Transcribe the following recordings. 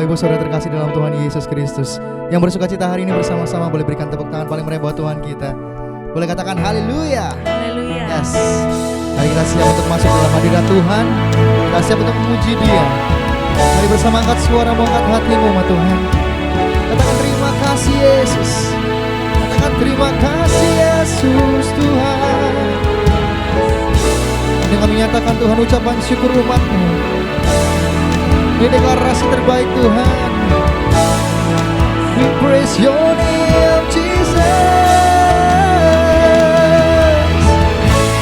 Bapak Ibu Saudara terkasih dalam Tuhan Yesus Kristus, yang bersuka cita hari ini bersama-sama boleh berikan tepuk tangan paling meriah buat Tuhan kita. Boleh katakan haleluya. Haleluya. Yes. Mari kita siap untuk masuk dalam hadirat Tuhan. Kita siap untuk memuji Dia. Mari bersama angkat suara, angkat hatimu sama Tuhan. Katakan terima kasih Yesus. Katakan terima kasih Yesus Tuhan. Dan kami nyatakan Tuhan ucapan syukur umat-Mu. Ini deklarasi terbaik Tuhan. We praise your name Jesus.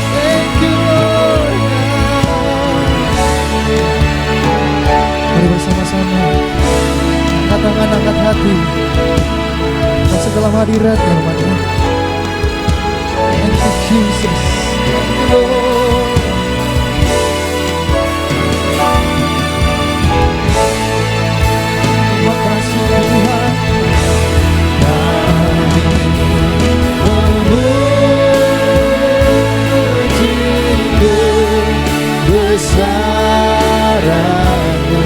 Thank you Lord. Mari bersama-sama angkat tangan, angkat hati, masuk dalam hadirat-Nya umat-Nya. Thank you Jesus. Thank you Lord. Terima kasih Tuhan. Besaranmu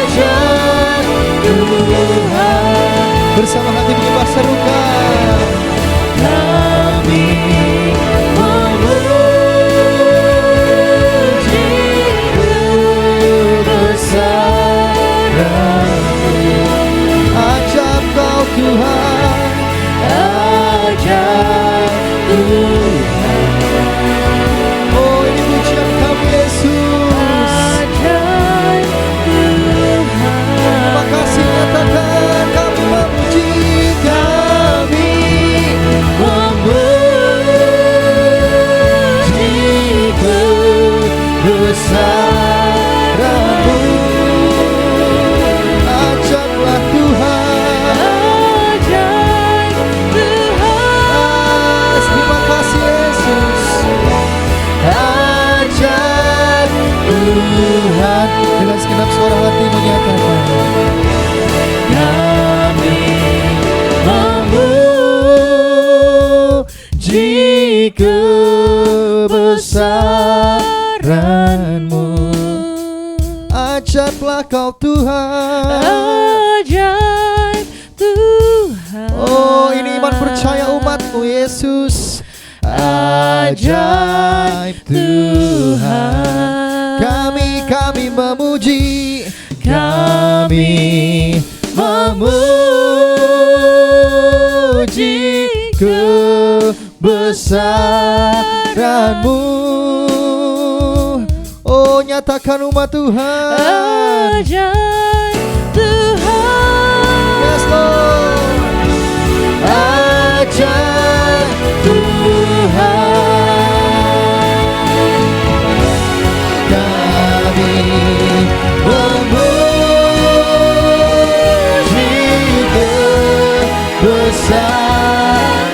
ajaib bersama hati menyembah serukan. Kami memuji kebesaran-Mu. Ajaib Kau Tuhan, ajaib Tuhan. Oh, ini pujian kami Yesus. Ajaib Tuhan. Terima kasih nyatakan kami memuji, kami memuji kebesaran-Mu. Ajaiblah Tuhan, ajaib Tuhan. Terima kasih Yesus. Ajaib Tuhan. Dengan segenap suara hati menyatakan kami memuji kebesaran-Mu. Ajaiblah Kau Tuhan, Ajaib Tuhan. oh ini iman percaya umat-Mu Yesus. Ajaib Tuhan. Kami memuji, kami memuji kebesaran-Mu. Oh nyatakan umat Tuhan, Ajaib Tuhan. yes Lord. Ajaib Tuhan. Kami memuji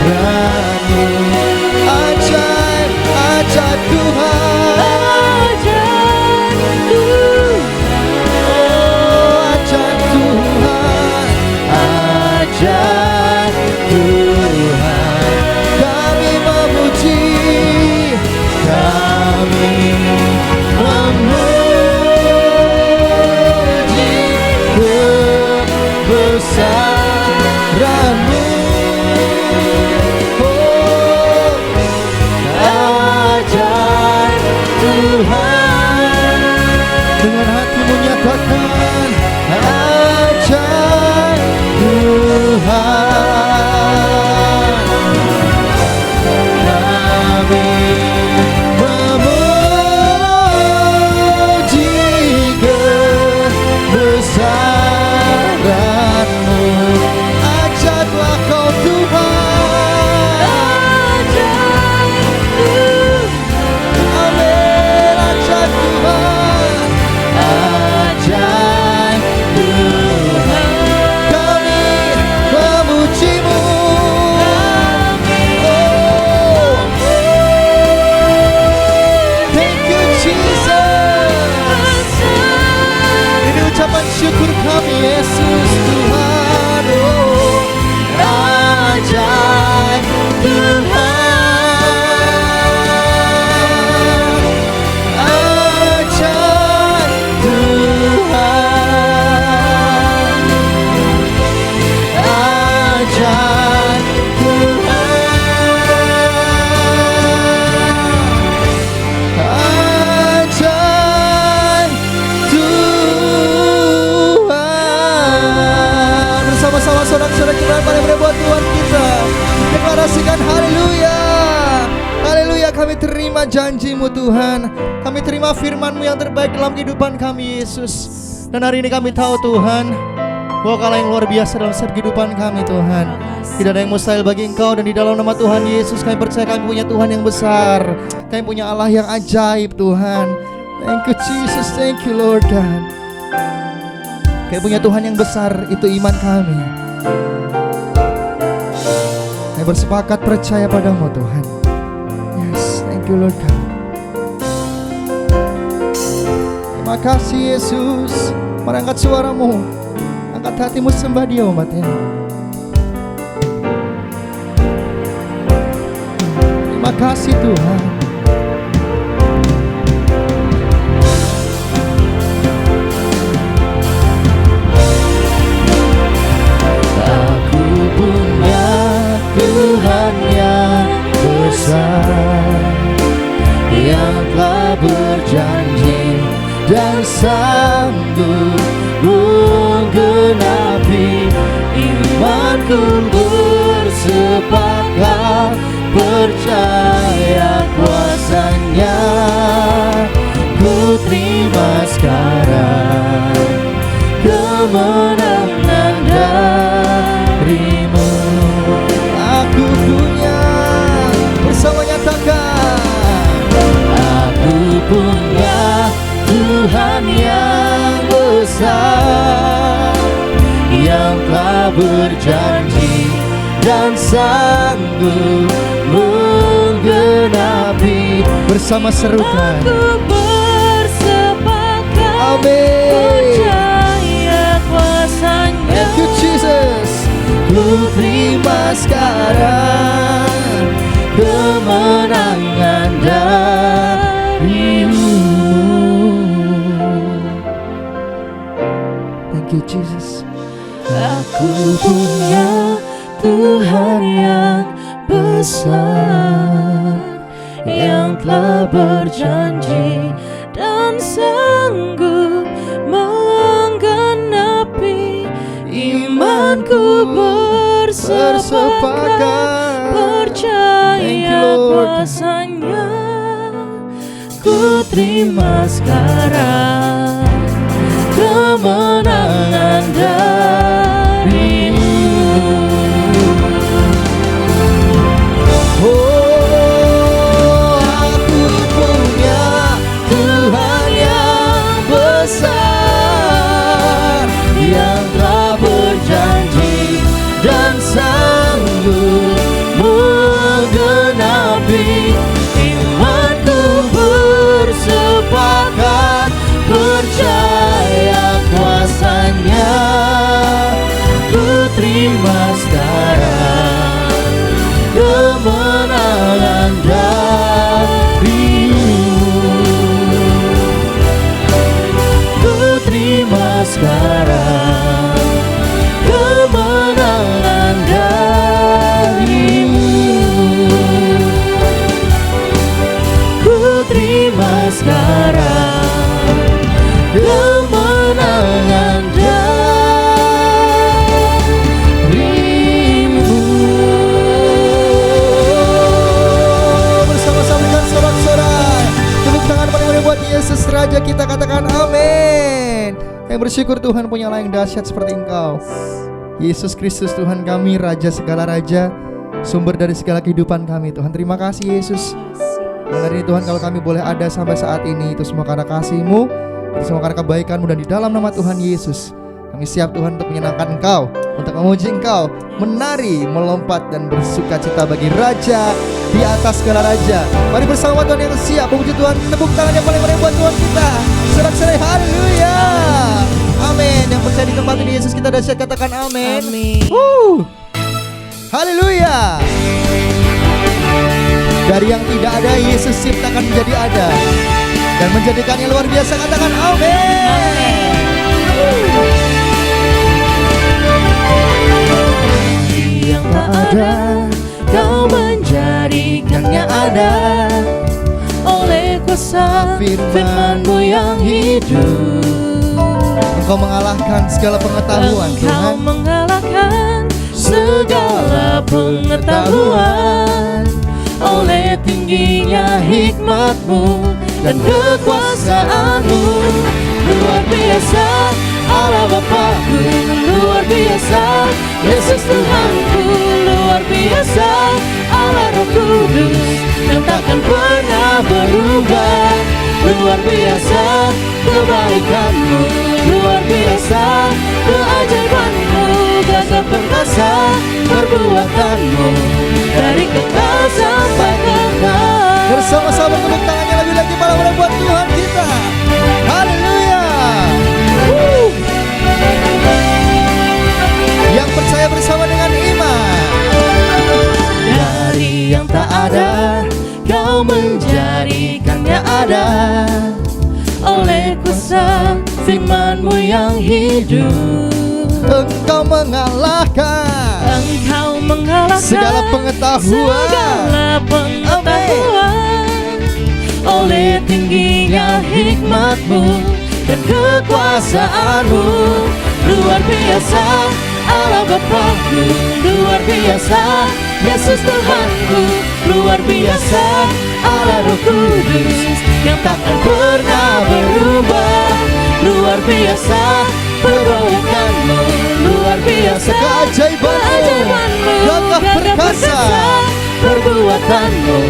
kebesaran-Mu. Ajaib, ajaib Tuhan. Ajaib Tuhan. Oh ajaib Tuhan. Ajaib Tuhan. Kami memuji, kami memuji kebesaran-Mu. Oh ajaib Tuhan. Dengan hatimu nyatakan ajaib Tuhan. Kami memuji kebesaran-Mu. Ajaiblah Kau Tuhan. terima janji-Mu Tuhan. Kami terima firman-Mu yang terbaik dalam kehidupan kami Yesus. Dan hari ini kami tahu Tuhan bahwa Kaulah yang luar biasa dalam setiap kehidupan kami Tuhan. Tidak ada yang mustahil bagi Engkau. Dan di dalam nama Tuhan Yesus kami percaya kami punya Tuhan yang besar. Kami punya Allah yang ajaib Tuhan. Thank you Jesus, thank you Lord God. Kami punya Tuhan yang besar, itu iman kami. Kami bersepakat percaya padamu Tuhan. Yes, thank you Lord God. Terima kasih Yesus. Mari angkat suaramu, angkat hatimu, sembah Dia umatnya. Terima kasih Tuhan. Aku punya Tuhan yang besar, yang telah berjanji dan sanggup menggenapi. Imanku bersepakat percaya kuasa-Nya. Ku terima sekarang kemenangan dari-Mu. Aku punya, bersama nyatakan, aku punya Tuhan yang besar, yang telah berjanji dan sanggup menggenapi. Bersama serukan, Aku bersepakat percaya kuasa-Nya. Thank you Jesus. Ku terima sekarang kemenangan dari-Mu. Thank you Jesus. Aku punya Tuhan yang besar, yang telah berjanji dan sanggup menggenapi. Imanku bersepakat percaya kuasa-Nya. Ku terima sekarang kemenangan dari-Mu. Oh, aku punya Tuhan yang besar, yang telah berjanji dan sanggup menggenapi. Imanku bersepakat percaya kuasa-Nya. Ku terima sekarang kemenangan dari-Mu. Ku terima sekarang kemenangan dari-Mu. Ku terima sekarang kemenangan dari-Mu. Bersama-sama dengan sorak-sorai, tepuk tangan paling meriah buat Yesus Raja kita, katakan amin. Kami bersyukur Tuhan punya Allah yang dahsyat seperti Engkau, Yesus Kristus Tuhan kami, Raja segala raja, sumber dari segala kehidupan kami Tuhan. Terima kasih Yesus. Dan hari ini Tuhan, kalau kami boleh ada sampai saat ini, itu semua karena kasih-Mu, itu semua karena kebaikan-Mu. Dan di dalam nama Tuhan Yesus, kami siap Tuhan untuk menyenangkan Engkau, untuk memuji Engkau, menari, melompat dan bersuka cita bagi Raja di atas segala raja. Mari bersama Tuhan yang siap memuji Tuhan. Tepuk tangan yang paling meriah buat Tuhan kita. Sorak-sorai haleluya. Amin. Yang percaya di tempat ini Yesus kita dahsyat, katakan amin. Amin. Haleluya. Dari yang tidak ada, Yesus ciptakan menjadi ada, dan menjadikannya luar biasa, katakan amin. Yang tak ada, Kau menjadikannya ada. Oleh kuasa firman-Mu yang hidup, Engkau mengalahkan segala pengetahuan Engkau Tuhan. mengalahkan segala pengetahuan. oleh tingginya hikmat-Mu dan kekuasaan-Mu. Luar biasa Allah Bapa-Ku, luar biasa Yesus Tuhan-Ku, luar biasa Allah Roh Kudus yang takkan pernah berubah. Luar biasa kebaikan-Mu, luar biasa keajaiban-Mu, gagah perkasa perbuatan-Mu dari kekal sampai kekal. Bersama-sama tepuk tangannya lebih lagi malam-malam buat Tuhan kita. Haleluya. Yang percaya bersama dengan iman. Dari yang tak ada Kau menjadikannya ada, oleh kuasa firman-Mu yang hidup. Engkau mengalahkan segala pengetahuan, oleh tingginya hikmat-Mu dan kekuasaan-Mu. Luar biasa Allah Bapa-Ku, luar biasa Yesus Tuhan-Ku, luar biasa Allah Roh Kudus yang takkan pernah berubah. Luar biasa perbuatan-Mu, luar biasa keajaiban-Mu, gagah perkasa perbuatan-Mu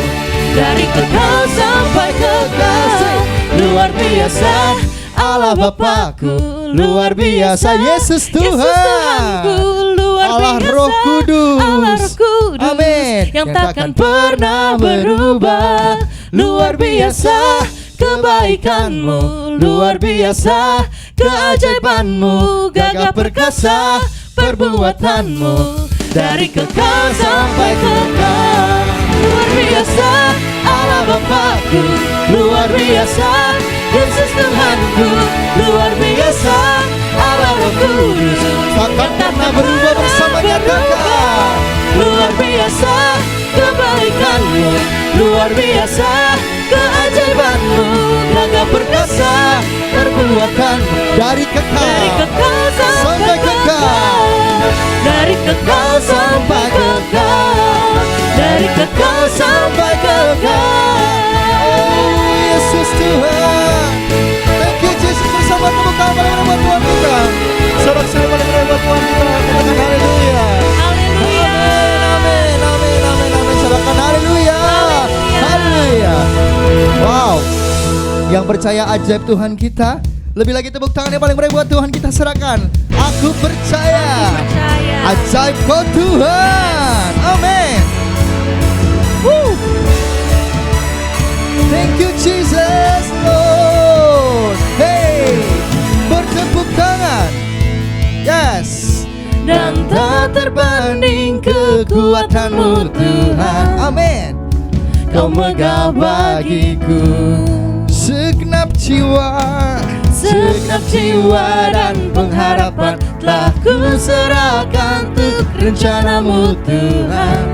dari kekal sampai kekal. Luar biasa Allah Bapa-Ku, luar biasa Yesus Tuhan-Ku, Allah Roh Kudus, amin, yang takkan pernah berubah. Luar biasa kebaikan-Mu, luar biasa keajaiban-Mu, gagah perkasa perbuatan-Mu dari kekal sampai kekal. Luar biasa Allah Bapa-Ku, luar biasa Yesus Tuhan-Ku, luar biasa Allah Roh Kudus takkan pernah berubah bersamanya kakak. Luar biasa kebaikan-Mu, luar biasa keajaiban-Mu, gagah perkasa perbuatan-Mu dari kekal sampai kekal, dari kekal sampai kekal, dari kekal sampai kekal. Oh Yesus Tuhan, thank you Jesus. Bersama tepuk tangan paling buat Tuhan kita. Sorak-sorai paling buat Tuhan kita. Katakan haleluya. Haleluya. Amin, amin, amin, amin. Sorakan haleluya. Haleluya. Wow. Yang percaya ajaib Tuhan kita, lebih lagi tepuk tangan yang paling meriah buat Tuhan kita serahkan. Aku percaya ajaib Kau Tuhan. Amin. Thank you Jesus Lord. Hey, bertepuk tangan. Yes. Dan tak terbanding kekuatan-Mu Tuhan. Amin. Kau megah bagiku Segenap jiwa dan pengharapan telah ku serahkan untuk rencana-Mu Tuhan.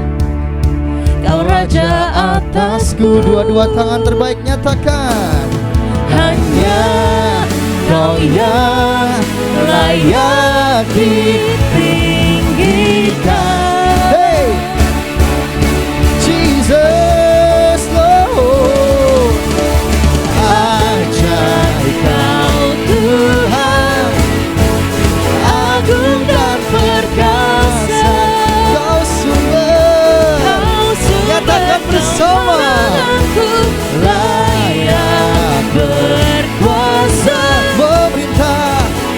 Kau Raja atasku, dua-dua tangan terbaik nyatakan. hanya Kau yang layak ditinggikan. Hey, Jesus Lord. Ajaib Kau Tuhan, agung dan perkasa. Kau sumber, nyatakan bersama. Aku layak berkuasa,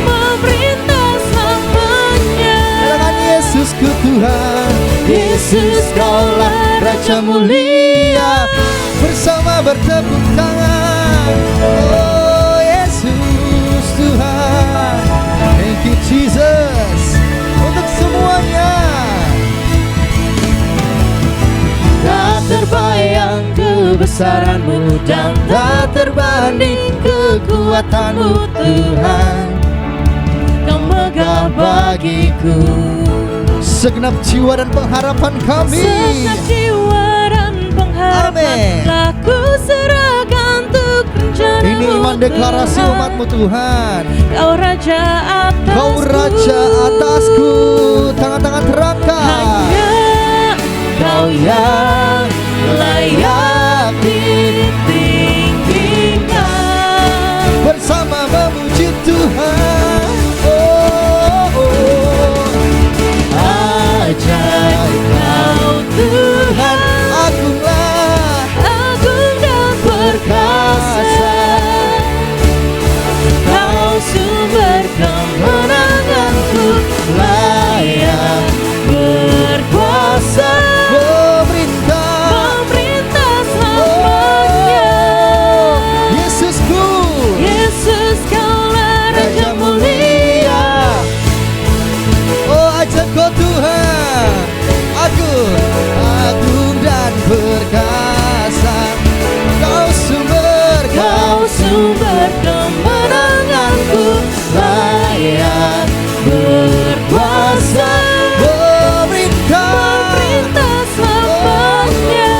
memerintah selamanya. Katakan Yesusku Tuhan. Yesus Kaulah Raja mulia. Bersama bertepuk tangan. Oh Yesus Tuhan. Thank you Jesus untuk semuanya. Tak terbayang kebesaran-Mu dan tak terbanding kekuatan-Mu Tuhan. Kau megah bagiku Segenap jiwa dan pengharapan kami. segenap jiwa dan pengharapan Amin. telah ku serahkan untuk rencana-Mu Ini iman deklarasi Tuhan. umat-Mu Tuhan. Kau Raja atasku, Kau Raja atasku. Tangan-tangan terangkat. hanya Kau yang layak ditinggikan. Bersama memuji Tuhan. Ajaib Kau Tuhan, agunglah, Agung dan perkasa, Kau sumber kemenanganku, layak berkuasa, pemerintah selamanya. Yesusku, Yesus Kaulah Raja mulia. oh ajaib Kau Tuhan, agung dan perkasa. Kau sumber kemenanganku, layak berkuasa, pemerintah selamanya.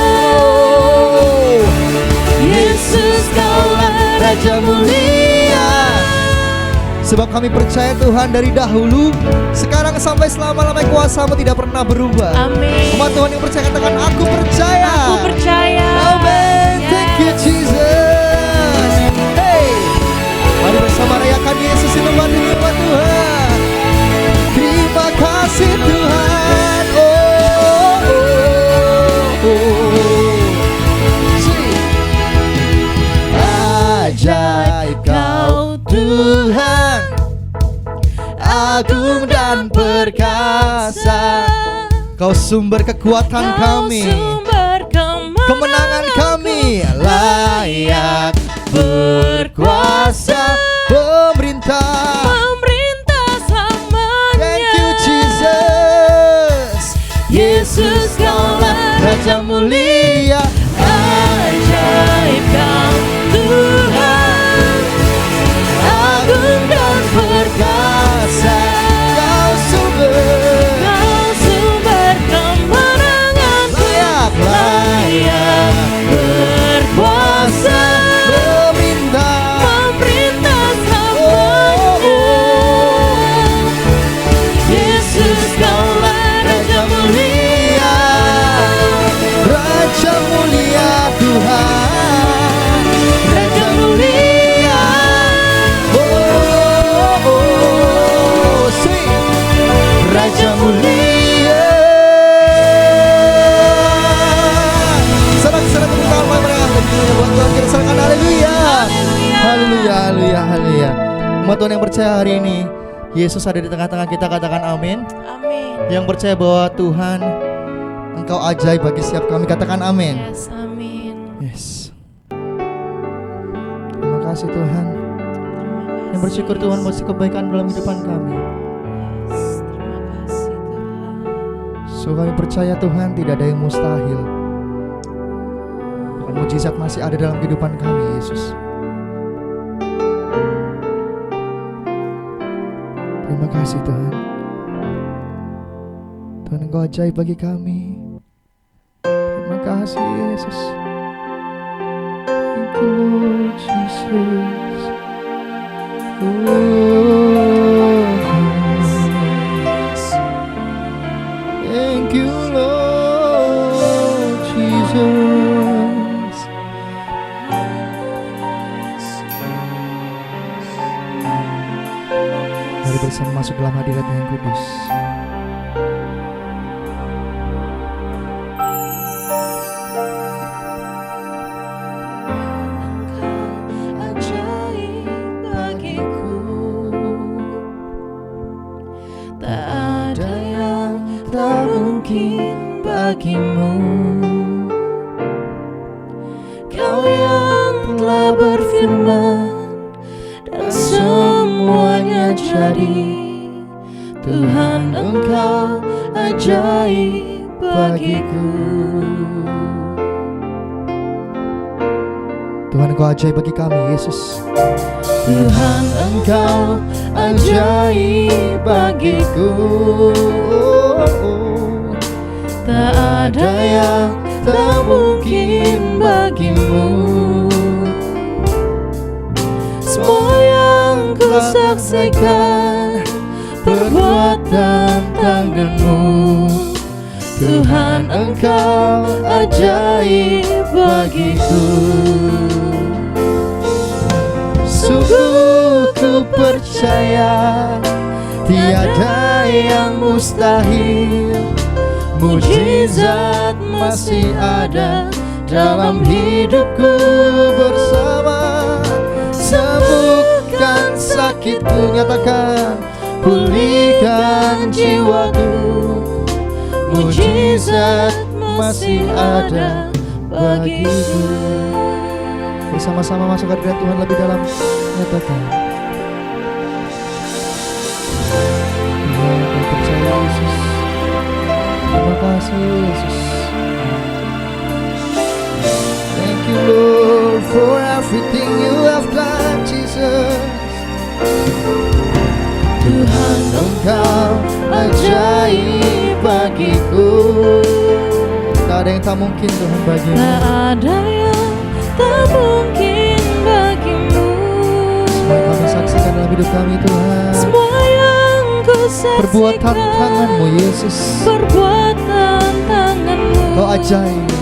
Yesus Kaulah Raja mulia. Sebab kami percaya Tuhan dari dahulu, sekarang sampai selama-lamanya kuasa-Mu tidak pernah berubah. Amin. Umat Tuhan yang percaya katakan aku percaya. Aku percaya. Amen. Thank you Jesus. Hey, mari bersama rayakan Yesus itu umat Tuhan. Terima kasih Tuhan. Ajaib Kau Tuhan, agung dan perkasa. Kau sumber kekuatan kami, sumber kemenangan kami, layak berkuasa, pemerintah selamanya. Thank you Jesus. Yesus Kaulah Raja mulia. Ajaib Kau Tuhan, agung dan perkasa. Kau sumber kemenanganku, layak berkuasa, pemerintah selamanya. Yesus Kaulah Raja mulia. Raja mulia Tuhan, Raja mulia. Raja mulia. Senang-senang tepuk tangan mereka buat Tuhan kita serahkan. Haleluya. Haleluya, haleluya, haleluya. Umat Tuhan yang percaya hari ini Yesus ada di tengah-tengah kita, katakan amin. Amin. Yang percaya bahwa Tuhan Engkau ajaib bagi setiap kami, katakan amin. Yes, amin. Yes. Terima kasih Tuhan. Yang bersyukur Tuhan buat kebaikan dalam kehidupan kami. Yes, terima kasih Tuhan. So kami percaya Tuhan tidak ada yang mustahil. Bahkan mujizat masih ada dalam kehidupan kami Yesus. Terima kasih Tuhan. Tuhan Engkau ajaib bagi kami. Terima kasih Yesus. Thank you Lord Jesus. Thank you Lord Jesus. Mari bersama masuk dalam hadirat-Nya yang kudus. Ajaib bagiku, tak ada yang tak mungkin bagimu. Kau yang telah berfirman dan semuanya jadi. Tuhan Engkau ajaib bagiku. Tuhan Engkau ajaib bagi kami Yesus. Tuhan Engkau ajaib bagiku. Tak ada yang tak mungkin bagimu. Semua yang ku saksikan perbuatan tanganmu. Tuhan Engkau ajaib bagiku. Sungguh ku percaya tiada yang mustahil, mujizat masih ada dalam hidupku bersama. Sembuhkan sakitku, nyatakan, pulihkan jiwaku, mujizat masih ada bagiku. Bersama-sama masuk hadirat Tuhan lebih dalam, nyatakan, ya, aku percaya Yesus. Terima kasih Yesus. Thank you Lord for everything you have done, Jesus. Tuhan Engkau ajaib bagiku. Tak ada yang tak mungkin Tuhan bagimu. tak ada yang tak mungkin bagimu. Semua yang kami saksikan dalam hidup kami Tuhan, Semua yang ku saksikan, perbuatan tangan-Mu Yesus, perbuatan tangan-Mu. Kau ajaib.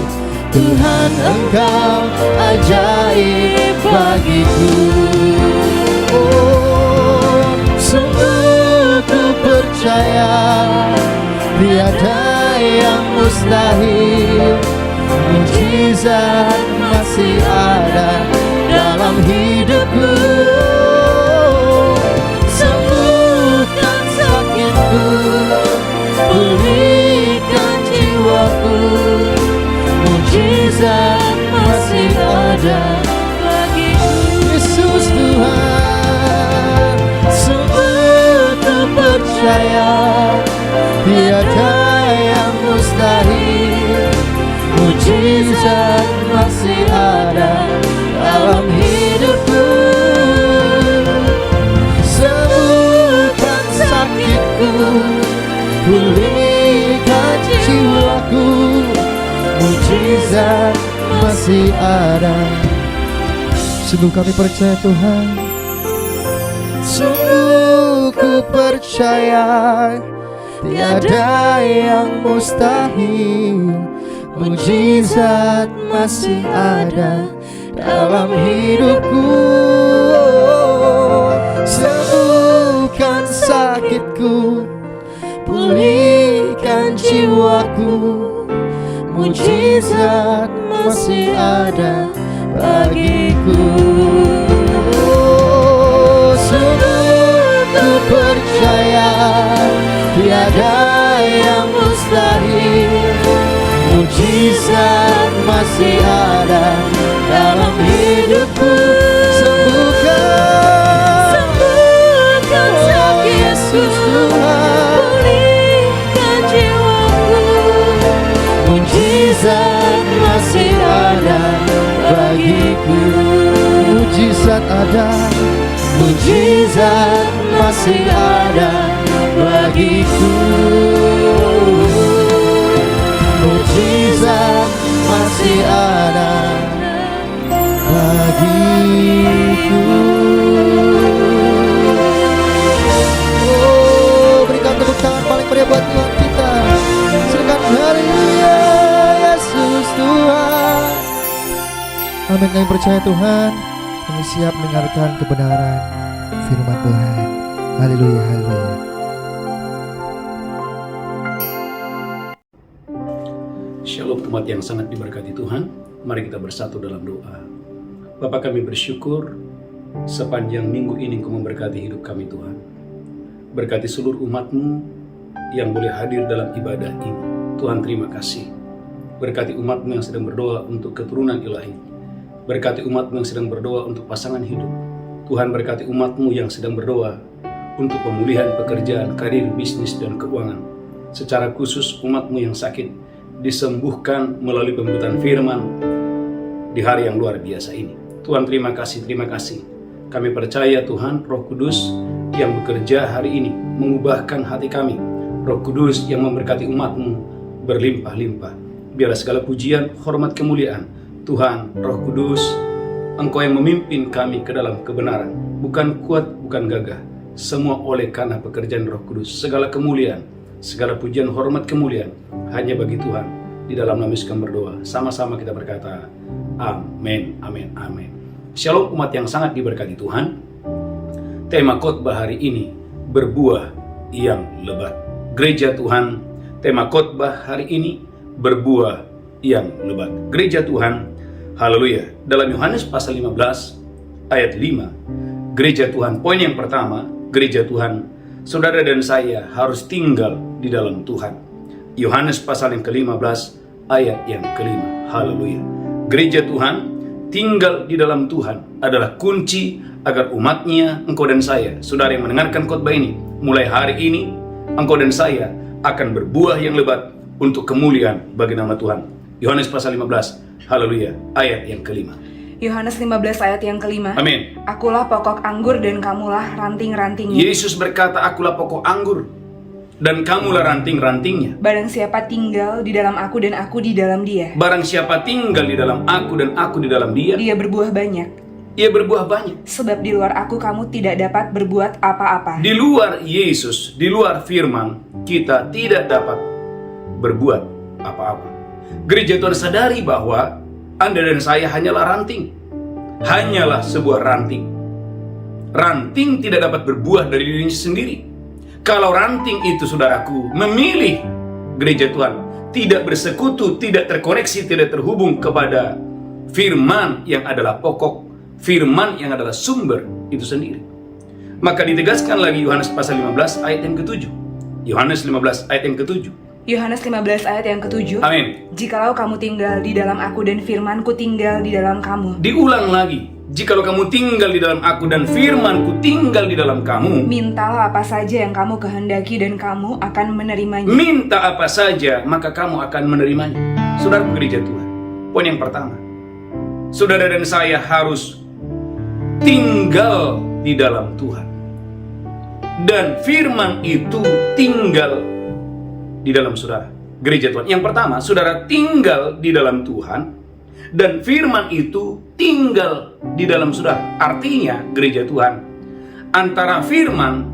Tuhan Engkau ajaib bagiku. Oh, sungguh ku percaya tiada yang mustahil, mujizat masih ada dalam hidupku. Sembuhkan sakitku, pulihkan jiwaku, mujizat masih ada bagiku. Yesus Tuhan, sungguh ku percaya tiada yang mustahil, mujizat masih ada dalam hidupku. Sembuhkan sakitku, pulihkan jiwaku, mujizat masih ada. Sungguh kami percaya Tuhan, sungguh ku percaya tiada yang mustahil, mujizat masih ada dalam hidupku. Sembuhkan sakitku, pulihkan jiwaku, mujizat masih ada bagiku. Sungguh ku percaya tiada yang mustahil, mujizat masih ada dalam hidupku. Sembuhkan sakitku, pulihkan jiwaku, mujizat masih ada bagiku. Mujizat ada, mujizat masih ada bagiku. Mujizat masih ada bagiku. Oh, berikan tepuk tangan paling meriah buat Tuhan kita. Silakan, haleluya, Yesus Tuhan. Amin. Kami percaya Tuhan, kami siap mendengarkan kebenaran firman Tuhan. Haleluya, haleluya. Shalom umat yang sangat diberkati Tuhan. Mari kita bersatu dalam doa. Bapa, kami bersyukur sepanjang minggu ini Engkau memberkati hidup kami Tuhan. Berkati seluruh umat-Mu yang boleh hadir dalam ibadah ini. Tuhan, terima kasih. Berkati umat-Mu yang sedang berdoa untuk keturunan ilahi. Berkati umat-Mu yang sedang berdoa untuk pasangan hidup. Tuhan, berkati umat-Mu yang sedang berdoa untuk pemulihan pekerjaan, karir, bisnis, dan keuangan. Secara khusus umat-Mu yang sakit disembuhkan melalui pembukaan firman di hari yang luar biasa ini. Tuhan, terima kasih, terima kasih. Kami percaya Tuhan, Roh Kudus yang bekerja hari ini mengubahkan hati kami. Roh Kudus yang memberkati umat-Mu berlimpah-limpah. Biarlah segala pujian, hormat, kemuliaan Tuhan, Roh Kudus, Engkau yang memimpin kami ke dalam kebenaran. Bukan kuat, bukan gagah, semua oleh karena pekerjaan Roh Kudus. Segala kemuliaan, segala pujian, hormat, kemuliaan hanya bagi Tuhan. Di dalam nama Yesus kami berdoa. Sama-sama kita berkata, amin, amin, amin. Shalom umat yang sangat diberkati Tuhan. Tema khotbah hari ini, berbuah yang lebat. Gereja Tuhan, tema khotbah hari ini, berbuah yang lebat. Gereja Tuhan, haleluya. Dalam Yohanes pasal 15 ayat 5, gereja Tuhan, poin yang pertama, gereja Tuhan, saudara dan saya harus tinggal di dalam Tuhan. Yohanes pasal yang ke-15 ayat yang ke-5. Haleluya. Gereja Tuhan, tinggal di dalam Tuhan adalah kunci agar umatnya, engkau dan saya, saudara yang mendengarkan khotbah ini, mulai hari ini, engkau dan saya akan berbuah yang lebat untuk kemuliaan bagi nama Tuhan. Yohanes pasal 15, haleluya, ayat yang ke-5. Yohanes 15 ayat yang ke-5. Amin. Akulah pokok anggur dan kamulah ranting-rantingnya. Yesus berkata, akulah pokok anggur dan kamulah ranting-rantingnya. Barang siapa tinggal di dalam aku dan aku di dalam dia, Barang siapa tinggal di dalam aku dan aku di dalam dia, dia berbuah banyak. ia berbuah banyak. Sebab di luar aku kamu tidak dapat berbuat apa-apa. Di luar Yesus, di luar firman, kita tidak dapat berbuat apa-apa. Gereja Tuhan sadari bahwa Anda dan saya hanyalah ranting. Hanyalah sebuah ranting. Ranting tidak dapat berbuah dari dirinya sendiri. Kalau ranting itu, saudaraku, memilih gereja Tuhan, tidak bersekutu, tidak terkoneksi, tidak terhubung kepada firman yang adalah pokok, firman yang adalah sumber itu sendiri, maka ditegaskan lagi Yohanes pasal 15 ayat yang ke-7. Yohanes 15 ayat yang ke-7. Yohanes 15 ayat yang ke-7. Amin. Jikalau kamu tinggal di dalam aku dan firmanku tinggal di dalam kamu. Diulang lagi. Jikalau kamu tinggal di dalam aku dan firmanku tinggal di dalam kamu, mintalah apa saja yang kamu kehendaki dan kamu akan menerimanya. Minta apa saja maka kamu akan menerimanya. Saudara gereja Tuhan, poin yang pertama, saudara dan saya harus tinggal di dalam Tuhan, dan firman itu tinggal di dalam saudara. Gereja Tuhan, yang pertama, saudara tinggal di dalam Tuhan dan firman itu tinggal di dalam saudara. Artinya, gereja Tuhan, antara firman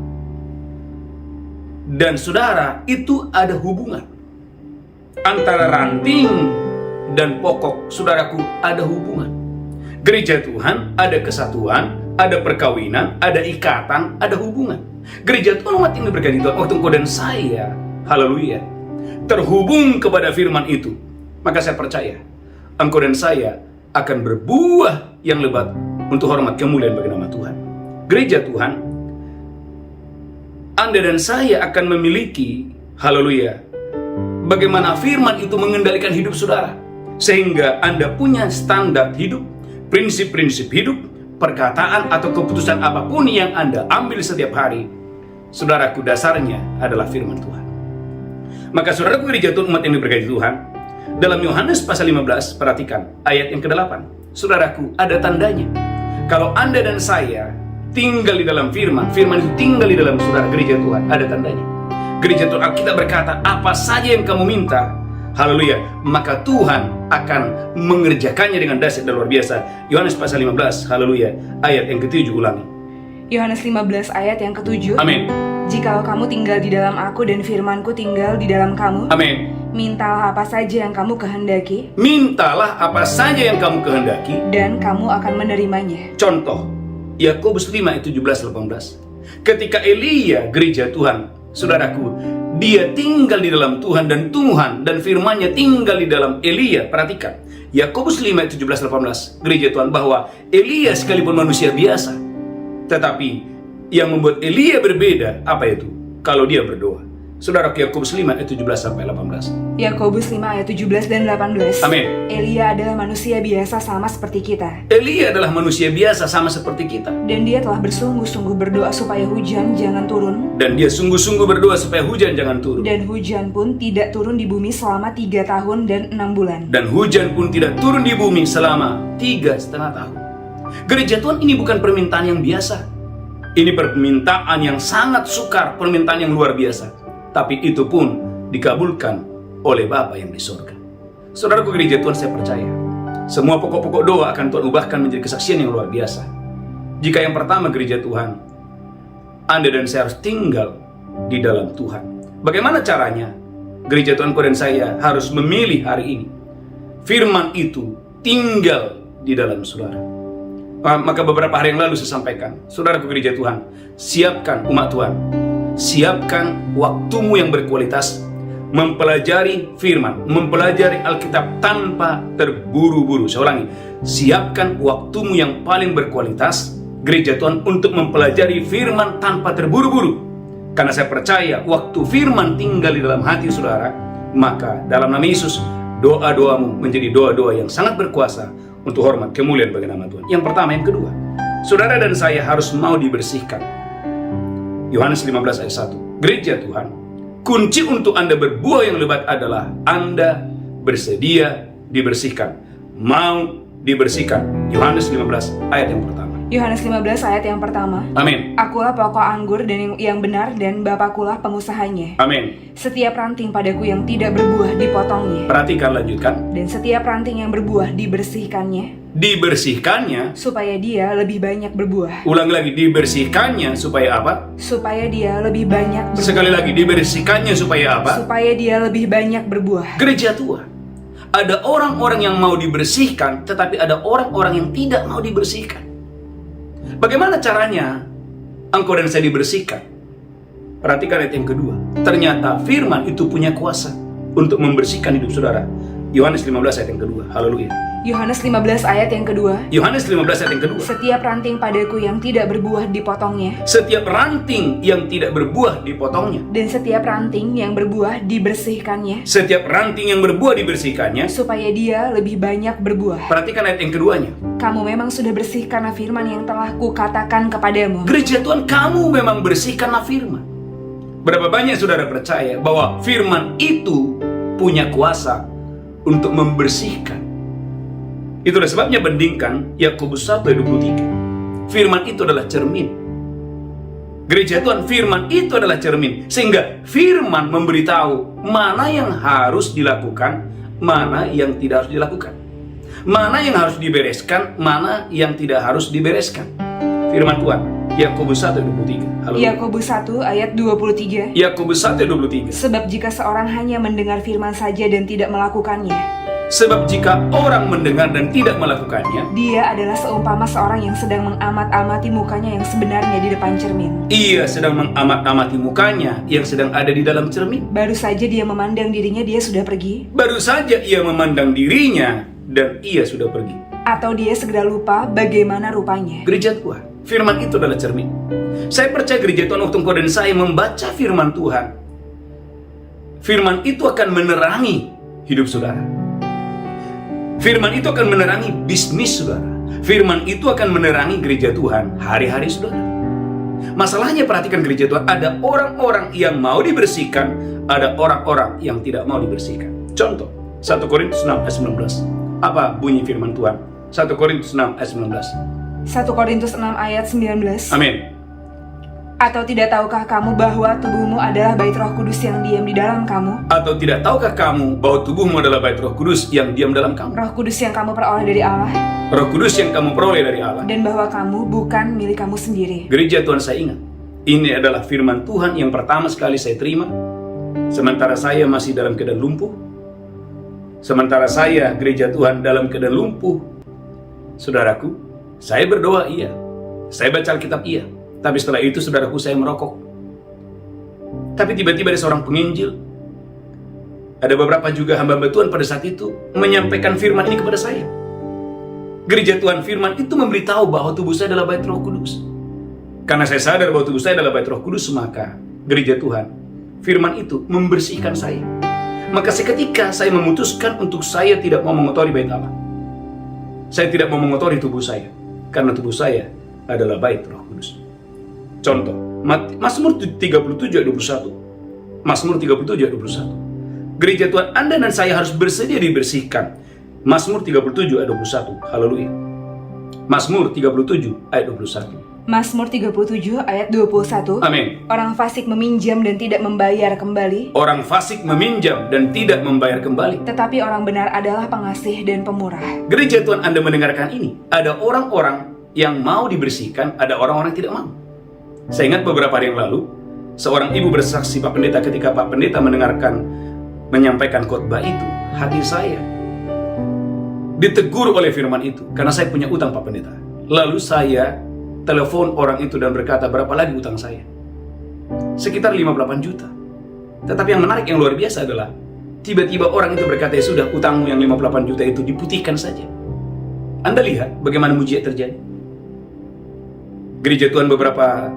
dan saudara itu ada hubungan. Antara ranting dan pokok, saudaraku, ada hubungan. Gereja Tuhan ada kesatuan, ada perkawinan, ada ikatan, ada hubungan. Gereja Tuhan, umat ini berkati Tuhan, waktu engkau dan saya, haleluya, terhubung kepada firman itu, maka saya percaya engkau dan saya akan berbuah yang lebat untuk hormat kemuliaan bagi nama Tuhan. Gereja Tuhan, Anda dan saya akan memiliki, haleluya, bagaimana firman itu mengendalikan hidup saudara, sehingga Anda punya standar hidup, prinsip-prinsip hidup, perkataan atau keputusan apapun yang Anda ambil setiap hari, saudaraku, dasarnya adalah firman Tuhan. Maka saudaraku gereja Tuhan, umat yang diberkati Tuhan, dalam Yohanes pasal 15, perhatikan ayat yang ke-8. Saudaraku, ada tandanya. Kalau Anda dan saya tinggal di dalam firman, firman itu tinggal di dalam saudara, gereja Tuhan, ada tandanya. Gereja Tuhan, Alkitab berkata, apa saja yang kamu minta, haleluya, maka Tuhan akan mengerjakannya dengan dahsyat dan luar biasa. Yohanes pasal 15, haleluya, ayat yang ke-7, ulangi. Yohanes 15 ayat yang ke-7. Amin. Jikalau kamu tinggal di dalam aku dan firmanku tinggal di dalam kamu, Amin. mintalah apa saja yang kamu kehendaki, Mintalah apa saja yang kamu kehendaki, dan kamu akan menerimanya. Contoh, Yakobus 5 ayat 17-18. Ketika Elia, gereja Tuhan, saudaraku, dia tinggal di dalam Tuhan dan firman-Nya tinggal di dalam Elia. Perhatikan, Yakobus 5 ayat 17-18, gereja Tuhan, bahwa Elia sekalipun manusia biasa, tetapi yang membuat Elia berbeda, apa itu? Kalau dia berdoa. Saudara, Yakobus 5 ayat 17-18. Yakobus 5 ayat 17 dan 18. Amin. Elia adalah manusia biasa sama seperti kita. Elia adalah manusia biasa sama seperti kita. Dan dia telah bersungguh-sungguh berdoa supaya hujan jangan turun. Dan dia sungguh-sungguh berdoa supaya hujan jangan turun. Dan hujan pun tidak turun di bumi selama 3 tahun dan 6 bulan. Dan hujan pun tidak turun di bumi selama 3,5 tahun. Gereja Tuhan, ini bukan permintaan yang biasa. Ini permintaan yang sangat sukar, permintaan yang luar biasa. Tapi itu pun dikabulkan oleh Bapa yang di surga. Saudaraku gereja Tuhan, saya percaya semua pokok-pokok doa akan Tuhan ubahkan menjadi kesaksian yang luar biasa. Jika yang pertama, gereja Tuhan, Anda dan saya harus tinggal di dalam Tuhan. Bagaimana caranya? Gereja Tuhan dan saya harus memilih hari ini. Firman itu tinggal di dalam saudara. Maka beberapa hari yang lalu saya sampaikan, saudaraku gereja Tuhan, siapkan umat Tuhan, siapkan waktumu yang berkualitas, mempelajari firman, mempelajari Alkitab tanpa terburu-buru. Saya ulangi, siapkan waktumu yang paling berkualitas, gereja Tuhan, untuk mempelajari firman tanpa terburu-buru. Karena saya percaya waktu firman tinggal di dalam hati saudara, maka dalam nama Yesus, doa-doamu menjadi doa-doa yang sangat berkuasa untuk hormat kemuliaan bagi nama Tuhan. Yang pertama, yang kedua, saudara dan saya harus mau dibersihkan. Yohanes 15 ayat 1. Gereja Tuhan, kunci untuk Anda berbuah yang lebat adalah Anda bersedia dibersihkan, mau dibersihkan. Yohanes 15 ayat yang pertama. Yohanes 15 ayat yang pertama. Amin. Akulah pokok anggur dan yang benar, dan Bapakulah pengusahanya. Amin. Setiap ranting padaku yang tidak berbuah dipotongnya, Perhatikan, lanjutkan. dan setiap ranting yang berbuah dibersihkannya, Dibersihkannya. supaya dia lebih banyak berbuah. Ulang lagi, dibersihkannya supaya apa? Supaya dia lebih banyak berbuah. Sekali lagi, dibersihkannya supaya apa? Supaya dia lebih banyak berbuah. Gereja Tuhan, ada orang-orang yang mau dibersihkan, tetapi ada orang-orang yang tidak mau dibersihkan. Bagaimana caranya engkau dan saya dibersihkan? Perhatikan ayat yang kedua. Ternyata firman itu punya kuasa untuk membersihkan hidup saudara. Yohanes 15 ayat yang kedua. Haleluya. Yohanes 15 ayat yang kedua. Yohanes 15 ayat yang kedua. Setiap ranting padaku yang tidak berbuah dipotongnya, Setiap ranting yang tidak berbuah dipotongnya. dan setiap ranting yang berbuah dibersihkannya, Setiap ranting yang berbuah dibersihkannya. supaya dia lebih banyak berbuah. Perhatikan ayat yang keduanya. Kamu memang sudah bersih karena firman yang telah kukatakan kepadamu. Gereja Tuhan, kamu memang bersih karena firman. Berapa banyak saudara percaya bahwa firman itu punya kuasa untuk membersihkan? Itulah sebabnya bandingkan Yakobus 1 ayat 23. Firman itu adalah cermin. Gereja Tuhan, firman itu adalah cermin. Sehingga firman memberitahu mana yang harus dilakukan, mana yang tidak harus dilakukan, mana yang harus dibereskan, mana yang tidak harus dibereskan. Firman Tuhan, Yakobus 1 ayat 23. Halo. Yakobus 1 ayat 23. Yakobus 1 ayat 23. Sebab jika seorang hanya mendengar firman saja dan tidak melakukannya, Sebab jika orang mendengar dan tidak melakukannya, dia adalah seumpama seorang yang sedang mengamat-amati mukanya yang sebenarnya di depan cermin. ia sedang mengamat-amati mukanya yang sedang ada di dalam cermin. Baru saja dia memandang dirinya, dia sudah pergi. Baru saja ia memandang dirinya dan ia sudah pergi. Atau dia segera lupa bagaimana rupanya. Gereja Tuhan, firman itu adalah cermin. Saya percaya gereja Tuhan, waktu engkau dan saya membaca firman Tuhan, firman itu akan menerangi hidup saudara. Firman itu akan menerangi bisnis saudara. Firman itu akan menerangi gereja Tuhan hari-hari saudara. Masalahnya, perhatikan gereja Tuhan, ada orang-orang yang mau dibersihkan, ada orang-orang yang tidak mau dibersihkan. Contoh, 1 Korintus 6 ayat 19. Apa bunyi firman Tuhan? 1 Korintus 6 ayat 19. 1 Korintus 6 ayat 19. Amin. Atau tidak tahukah kamu bahwa tubuhmu adalah bait Roh Kudus yang diam di dalam kamu? Atau tidak tahukah kamu bahwa tubuhmu adalah bait Roh Kudus yang diam dalam kamu? Roh Kudus yang kamu peroleh dari Allah, Roh Kudus yang kamu peroleh dari Allah. dan bahwa kamu bukan milik kamu sendiri. Gereja Tuhan, saya ingat, ini adalah firman Tuhan yang pertama sekali saya terima sementara saya masih dalam keadaan lumpuh. Sementara saya, gereja Tuhan, dalam keadaan lumpuh, saudaraku, saya berdoa iya, saya baca Alkitab iya, tapi setelah itu saudaraku, saya merokok. Tapi tiba-tiba ada seorang penginjil, ada beberapa juga hamba-hamba Tuhan pada saat itu menyampaikan firman ini kepada saya. Gereja Tuhan, firman itu memberitahu bahwa tubuh saya adalah bait Roh Kudus. Karena saya sadar bahwa tubuh saya adalah bait Roh Kudus, maka gereja Tuhan, firman itu membersihkan saya. Maka seketika saya memutuskan untuk saya tidak mau mengotori bait Allah. Saya tidak mau mengotori tubuh saya, karena tubuh saya adalah bait Roh Kudus. Contoh, Mazmur 37 ayat 21. Mazmur 37 ayat 21. Gereja Tuhan, Anda dan saya harus bersedia dibersihkan. Mazmur 37 ayat 21. Haleluya. Mazmur 37 ayat 21. Mazmur 37 ayat 21. Amin. Orang fasik meminjam dan tidak membayar kembali, Orang fasik meminjam dan tidak membayar kembali. tetapi orang benar adalah pengasih dan pemurah. Gereja Tuhan, Anda mendengarkan ini. Ada orang-orang yang mau dibersihkan, ada orang-orang yang tidak mau. Saya ingat beberapa hari yang lalu, Seorang ibu bersaksi, Pak Pendeta, ketika Pak Pendeta menyampaikan khotbah itu, hati saya ditegur oleh firman itu, karena saya punya utang, Pak Pendeta. Lalu saya telepon orang itu dan berkata, berapa lagi utang saya? Sekitar 58 juta. Tetapi yang menarik, yang luar biasa adalah tiba-tiba orang itu berkata, ya sudah, utangmu yang 58 juta itu diputihkan saja. Anda lihat bagaimana mujizat terjadi. Gereja Tuhan beberapa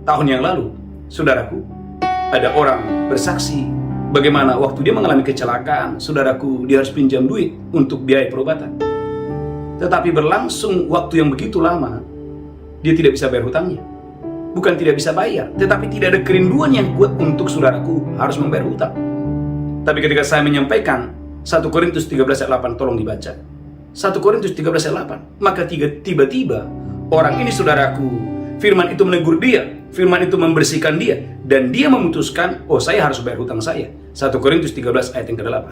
tahun yang lalu, saudaraku, ada orang bersaksi bagaimana waktu dia mengalami kecelakaan, saudaraku, dia harus pinjam duit untuk biaya perobatan. Tetapi berlangsung waktu yang begitu lama, dia tidak bisa bayar hutangnya. Bukan tidak bisa bayar, tetapi tidak ada kerinduan yang kuat untuk saudaraku harus membayar hutang. Tapi ketika saya menyampaikan 1 Korintus 13 ayat 8, tolong dibaca. 1 Korintus 13 ayat 8, maka tiba-tiba orang ini, saudaraku, firman itu menegur dia, firman itu membersihkan dia, dan dia memutuskan, oh, saya harus bayar hutang saya. 1 Korintus 13 ayat yang ke-8.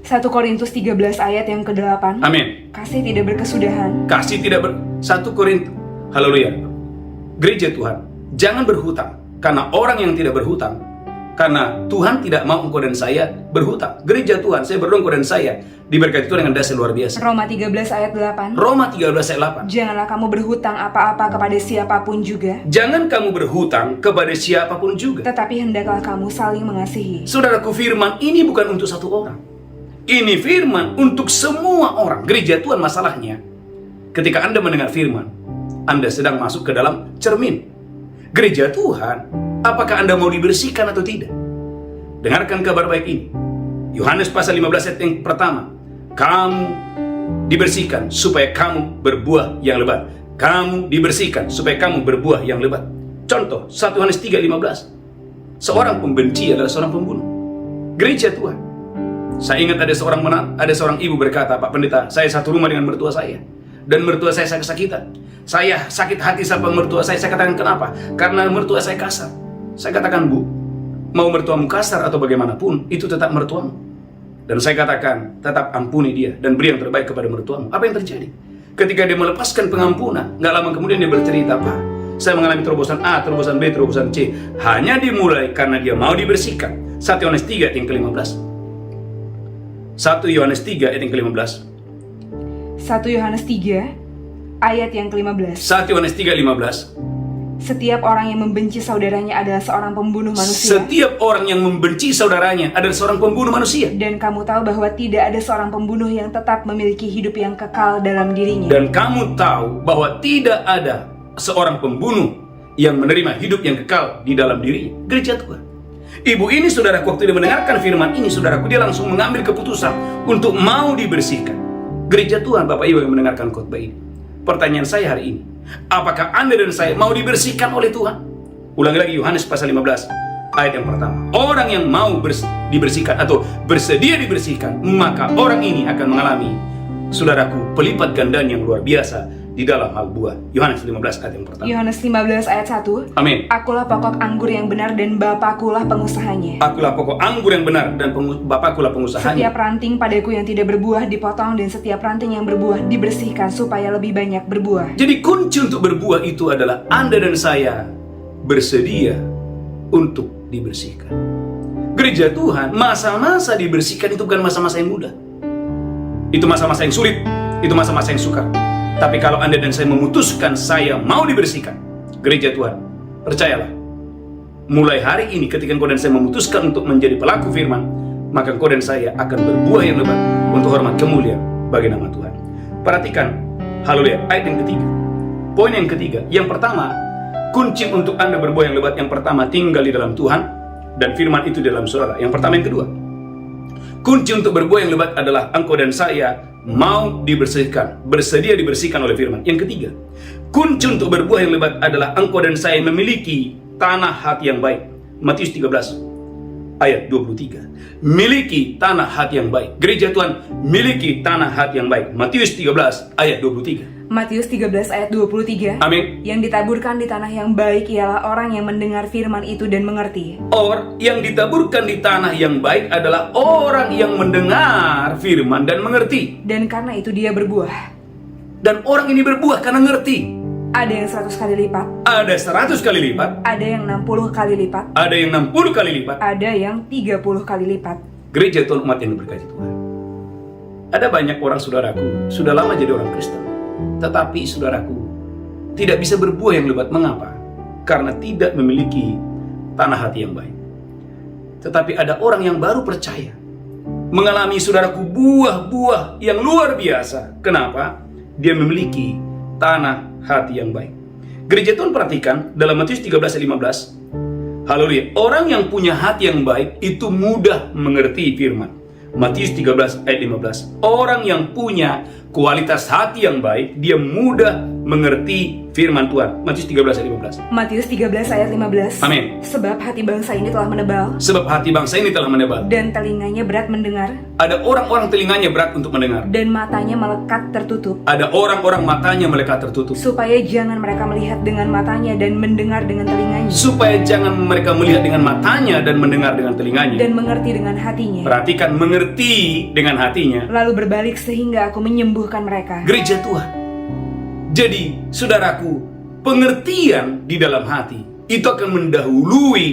1 Korintus 13 ayat yang ke-8. Amin. Kasih tidak berkesudahan. Kasih tidak 1 Korintus. Haleluya. Gereja Tuhan, jangan berhutang, karena orang yang tidak berhutang, karena Tuhan tidak mau engkau dan saya berhutang. Gereja Tuhan, saya berdoa engkau dan saya diberkati Tuhan dengan dasar luar biasa. Roma 13 ayat 8. Roma 13 ayat 8. Janganlah kamu berhutang apa-apa kepada siapapun juga, Jangan kamu berhutang kepada siapapun juga. tetapi hendaklah kamu saling mengasihi. Saudaraku, firman ini bukan untuk satu orang. Ini firman untuk semua orang. Gereja Tuhan, masalahnya ketika Anda mendengar firman, Anda sedang masuk ke dalam cermin. Gereja Tuhan, apakah Anda mau dibersihkan atau tidak? Dengarkan kabar baik ini. Yohanes pasal 15 ayat yang pertama. Kamu dibersihkan supaya kamu berbuah yang lebat. Kamu dibersihkan supaya kamu berbuah yang lebat. Contoh, 1 Yohanes 3:15. Seorang pembenci adalah seorang pembunuh. Gereja Tuhan, saya ingat ada seorang ibu berkata, Pak Pendeta, saya satu rumah dengan mertua saya, dan mertua saya kesakitan. Saya sakit hati sama mertua saya. Saya katakan, kenapa? Karena mertua saya kasar. Saya katakan, Bu, mau mertuamu kasar atau bagaimanapun, itu tetap mertuamu. Dan saya katakan, tetap ampuni dia dan beri yang terbaik kepada mertuamu. Apa yang terjadi? Ketika dia melepaskan pengampunan, nggak lama kemudian dia bercerita, Pak, saya mengalami terobosan A, terobosan B, terobosan C. Hanya dimulai karena dia mau dibersihkan. 1 Yohanes 3 ayat yang ke-15. 1 Yohanes 3 ayat yang ke-15. 1 Yohanes 3 ayat yang ke-15. 1 Yohanes 3:15. Setiap orang yang membenci saudaranya adalah seorang pembunuh manusia. Setiap orang yang membenci saudaranya adalah seorang pembunuh manusia. Dan kamu tahu bahwa tidak ada seorang pembunuh yang tetap memiliki hidup yang kekal dalam dirinya. Dan kamu tahu bahwa tidak ada seorang pembunuh yang menerima hidup yang kekal di dalam dirinya. Gereja Tuhan, ibu ini, saudaraku, waktu dia mendengarkan firman ini, saudaraku, dia langsung mengambil keputusan untuk mau dibersihkan. Gereja Tuhan, Bapak Ibu yang mendengarkan khotbah ini, pertanyaan saya hari ini, apakah Anda dan saya mau dibersihkan oleh Tuhan? Ulangi lagi, Yohanes pasal 15 ayat yang pertama. Orang yang mau dibersihkan atau bersedia dibersihkan, maka orang ini akan mengalami, saudaraku, pelipat gandaan yang luar biasa di dalam hal buah. Yohanes 15 ayat yang pertama. Yohanes 15 ayat 1. Amin. Akulah pokok anggur yang benar dan Bapakulah pengusahanya. Akulah pokok anggur yang benar dan Bapakulah pengusahanya. Setiap ranting padaku yang tidak berbuah dipotong, dan setiap ranting yang berbuah dibersihkan supaya lebih banyak berbuah. Jadi kunci untuk berbuah itu adalah Anda dan saya bersedia untuk dibersihkan. Gereja Tuhan, masa-masa dibersihkan itu bukan masa-masa yang mudah. Itu masa-masa yang sulit, itu masa-masa yang sukar. Tapi kalau Anda dan saya memutuskan saya mau dibersihkan, gereja Tuhan, percayalah, mulai hari ini ketika engkau dan saya memutuskan untuk menjadi pelaku firman, maka engkau dan saya akan berbuah yang lebat untuk hormat kemuliaan bagi nama Tuhan. Perhatikan, haleluya, ayat yang ketiga. Poin yang ketiga, yang pertama, kunci untuk Anda berbuah yang lebat, yang pertama, tinggal di dalam Tuhan, dan firman itu di dalam saudara. Yang pertama, yang kedua, kunci untuk berbuah yang lebat adalah engkau dan saya mau dibersihkan, bersedia dibersihkan oleh firman. Yang ketiga, kunci untuk berbuah yang lebat adalah engkau dan saya memiliki tanah hati yang baik. Matius 13 ayat 23. Miliki tanah hati yang baik. Gereja Tuhan, miliki tanah hati yang baik. Matius 13 ayat 23. Matius 13 ayat 23. Amin. Yang ditaburkan di tanah yang baik ialah orang yang mendengar firman itu dan mengerti. Yang ditaburkan di tanah yang baik adalah orang yang mendengar firman dan mengerti. Dan karena itu dia berbuah. Dan orang ini berbuah karena ngerti. Ada yang 100 kali lipat, ada 100 kali lipat, ada yang 60 kali lipat, ada yang 60 kali lipat. ada yang 30 kali lipat. Gereja Tuhan, umat yang diberkati Tuhan. Ada banyak orang, saudaraku, sudah lama jadi orang Kristen, tetapi saudaraku tidak bisa berbuah yang lebat. Mengapa? Karena tidak memiliki tanah hati yang baik. Tetapi ada orang yang baru percaya, mengalami, saudaraku, buah-buah yang luar biasa. Kenapa? Dia memiliki tanah hati yang baik. Gereja Tuhan, perhatikan dalam Matius 13 ayat 15. Haleluya. Orang yang punya hati yang baik itu mudah mengerti firman. Matius 13 ayat 15. Orang yang punya kualitas hati yang baik, dia mudah mengerti firman Tuhan. Matius 13 ayat 15. Matius 13 ayat 15. Amin. Sebab hati bangsa ini telah menebal, Sebab hati bangsa ini telah menebal. dan telinganya berat mendengar, Ada orang-orang telinganya berat untuk mendengar. dan matanya melekat tertutup, Ada orang-orang matanya melekat tertutup. supaya jangan mereka melihat dengan matanya dan mendengar dengan telinganya, Supaya jangan mereka melihat dengan matanya dan mendengar dengan telinganya. dan mengerti dengan hatinya, Perhatikan, mengerti dengan hatinya. lalu berbalik sehingga aku menyembuhkan mereka. Gereja Tuhan. Jadi, saudaraku, pengertian di dalam hati itu akan mendahului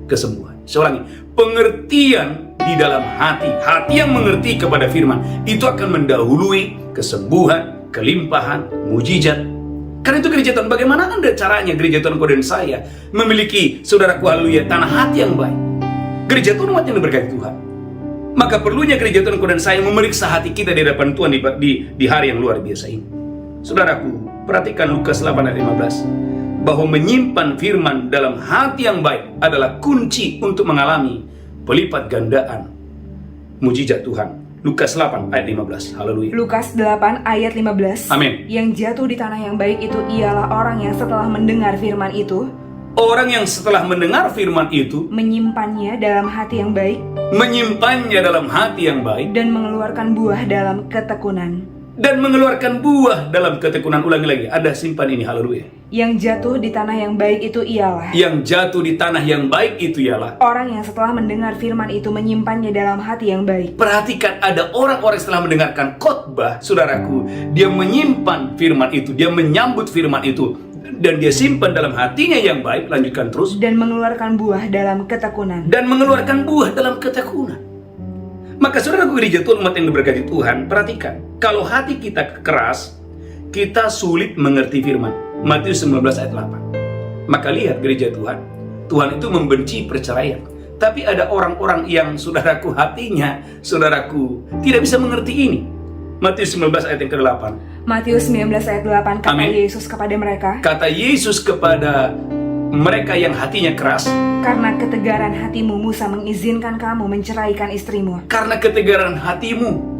kesembuhan. Saya ulangi, pengertian di dalam hati, hati yang mengerti kepada firman, itu akan mendahului kesembuhan, kelimpahan, mujizat. Karena itu gereja Tuhan, bagaimana Anda caranya gereja Tuhan kau dan saya memiliki, saudaraku, haleluya, tanah hati yang baik. Gereja Tuhan, umat yang diberkati Tuhan. Maka perlunya gereja Tuhan kau dan saya memeriksa hati kita di hadapan Tuhan di hari yang luar biasa ini. Saudaraku, perhatikan Lukas 8 ayat 15, bahwa menyimpan firman dalam hati yang baik adalah kunci untuk mengalami pelipat gandaan mujizat Tuhan. Lukas 8 ayat 15. Haleluya. Lukas 8 ayat 15. Amin. Yang jatuh di tanah yang baik itu ialah orang yang setelah mendengar firman itu, Orang yang setelah mendengar firman itu menyimpannya dalam hati yang baik, menyimpannya dalam hati yang baik dan mengeluarkan buah dalam ketekunan. dan mengeluarkan buah dalam ketekunan. Ulangi lagi, ada simpan ini, haleluya. Yang jatuh di tanah yang baik itu ialah Yang jatuh di tanah yang baik itu ialah orang yang setelah mendengar firman itu menyimpannya dalam hati yang baik. Perhatikan, ada orang-orang setelah mendengarkan khotbah, saudaraku, dia menyimpan firman itu, dia menyambut firman itu, dan dia simpan dalam hatinya yang baik. Lanjutkan terus. Dan mengeluarkan buah dalam ketekunan. Dan mengeluarkan buah dalam ketekunan. Maka saudaraku, gereja Tuhan, umat yang diberkati Tuhan, perhatikan, kalau hati kita keras, kita sulit mengerti firman. Matius 19 ayat 8. Maka lihat gereja Tuhan, Tuhan itu membenci perceraian. Tapi ada orang-orang yang, saudaraku, hatinya, saudaraku, tidak bisa mengerti ini. Matius 19 ayat yang ke-8. Matius 19 ayat 8, kata Amin. Yesus kepada mereka, Kata Yesus kepada mereka yang hatinya keras, karena ketegaran hatimu Musa mengizinkan kamu menceraikan istrimu. karena ketegaran hatimu,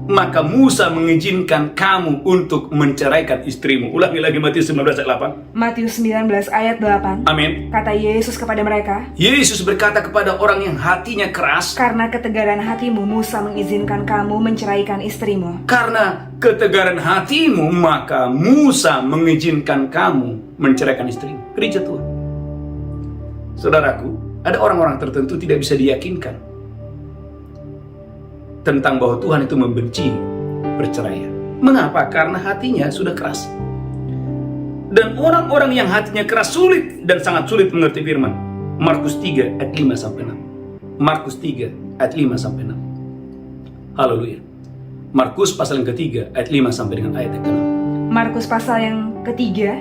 maka Musa mengizinkan kamu untuk menceraikan istrimu. Ulangi lagi Matius 19 ayat 8. Matius 19 ayat 8, Amin. kata Yesus kepada mereka, Yesus berkata kepada orang yang hatinya keras, karena ketegaran hatimu Musa mengizinkan kamu menceraikan istrimu. karena ketegaran hatimu, maka Musa mengizinkan kamu menceraikan istrimu. Gereja Tuhan, saudaraku, ada orang-orang tertentu tidak bisa diyakinkan tentang bahwa Tuhan itu membenci perceraian. Mengapa? Karena hatinya sudah keras. Dan orang-orang yang hatinya keras sulit dan sangat sulit mengerti firman. Markus 3 ayat 5 sampai 6. Markus 3 ayat 5 sampai 6. Haleluya. Markus pasal yang ketiga ayat 5 sampai dengan ayat yang ke-6. Markus pasal yang ketiga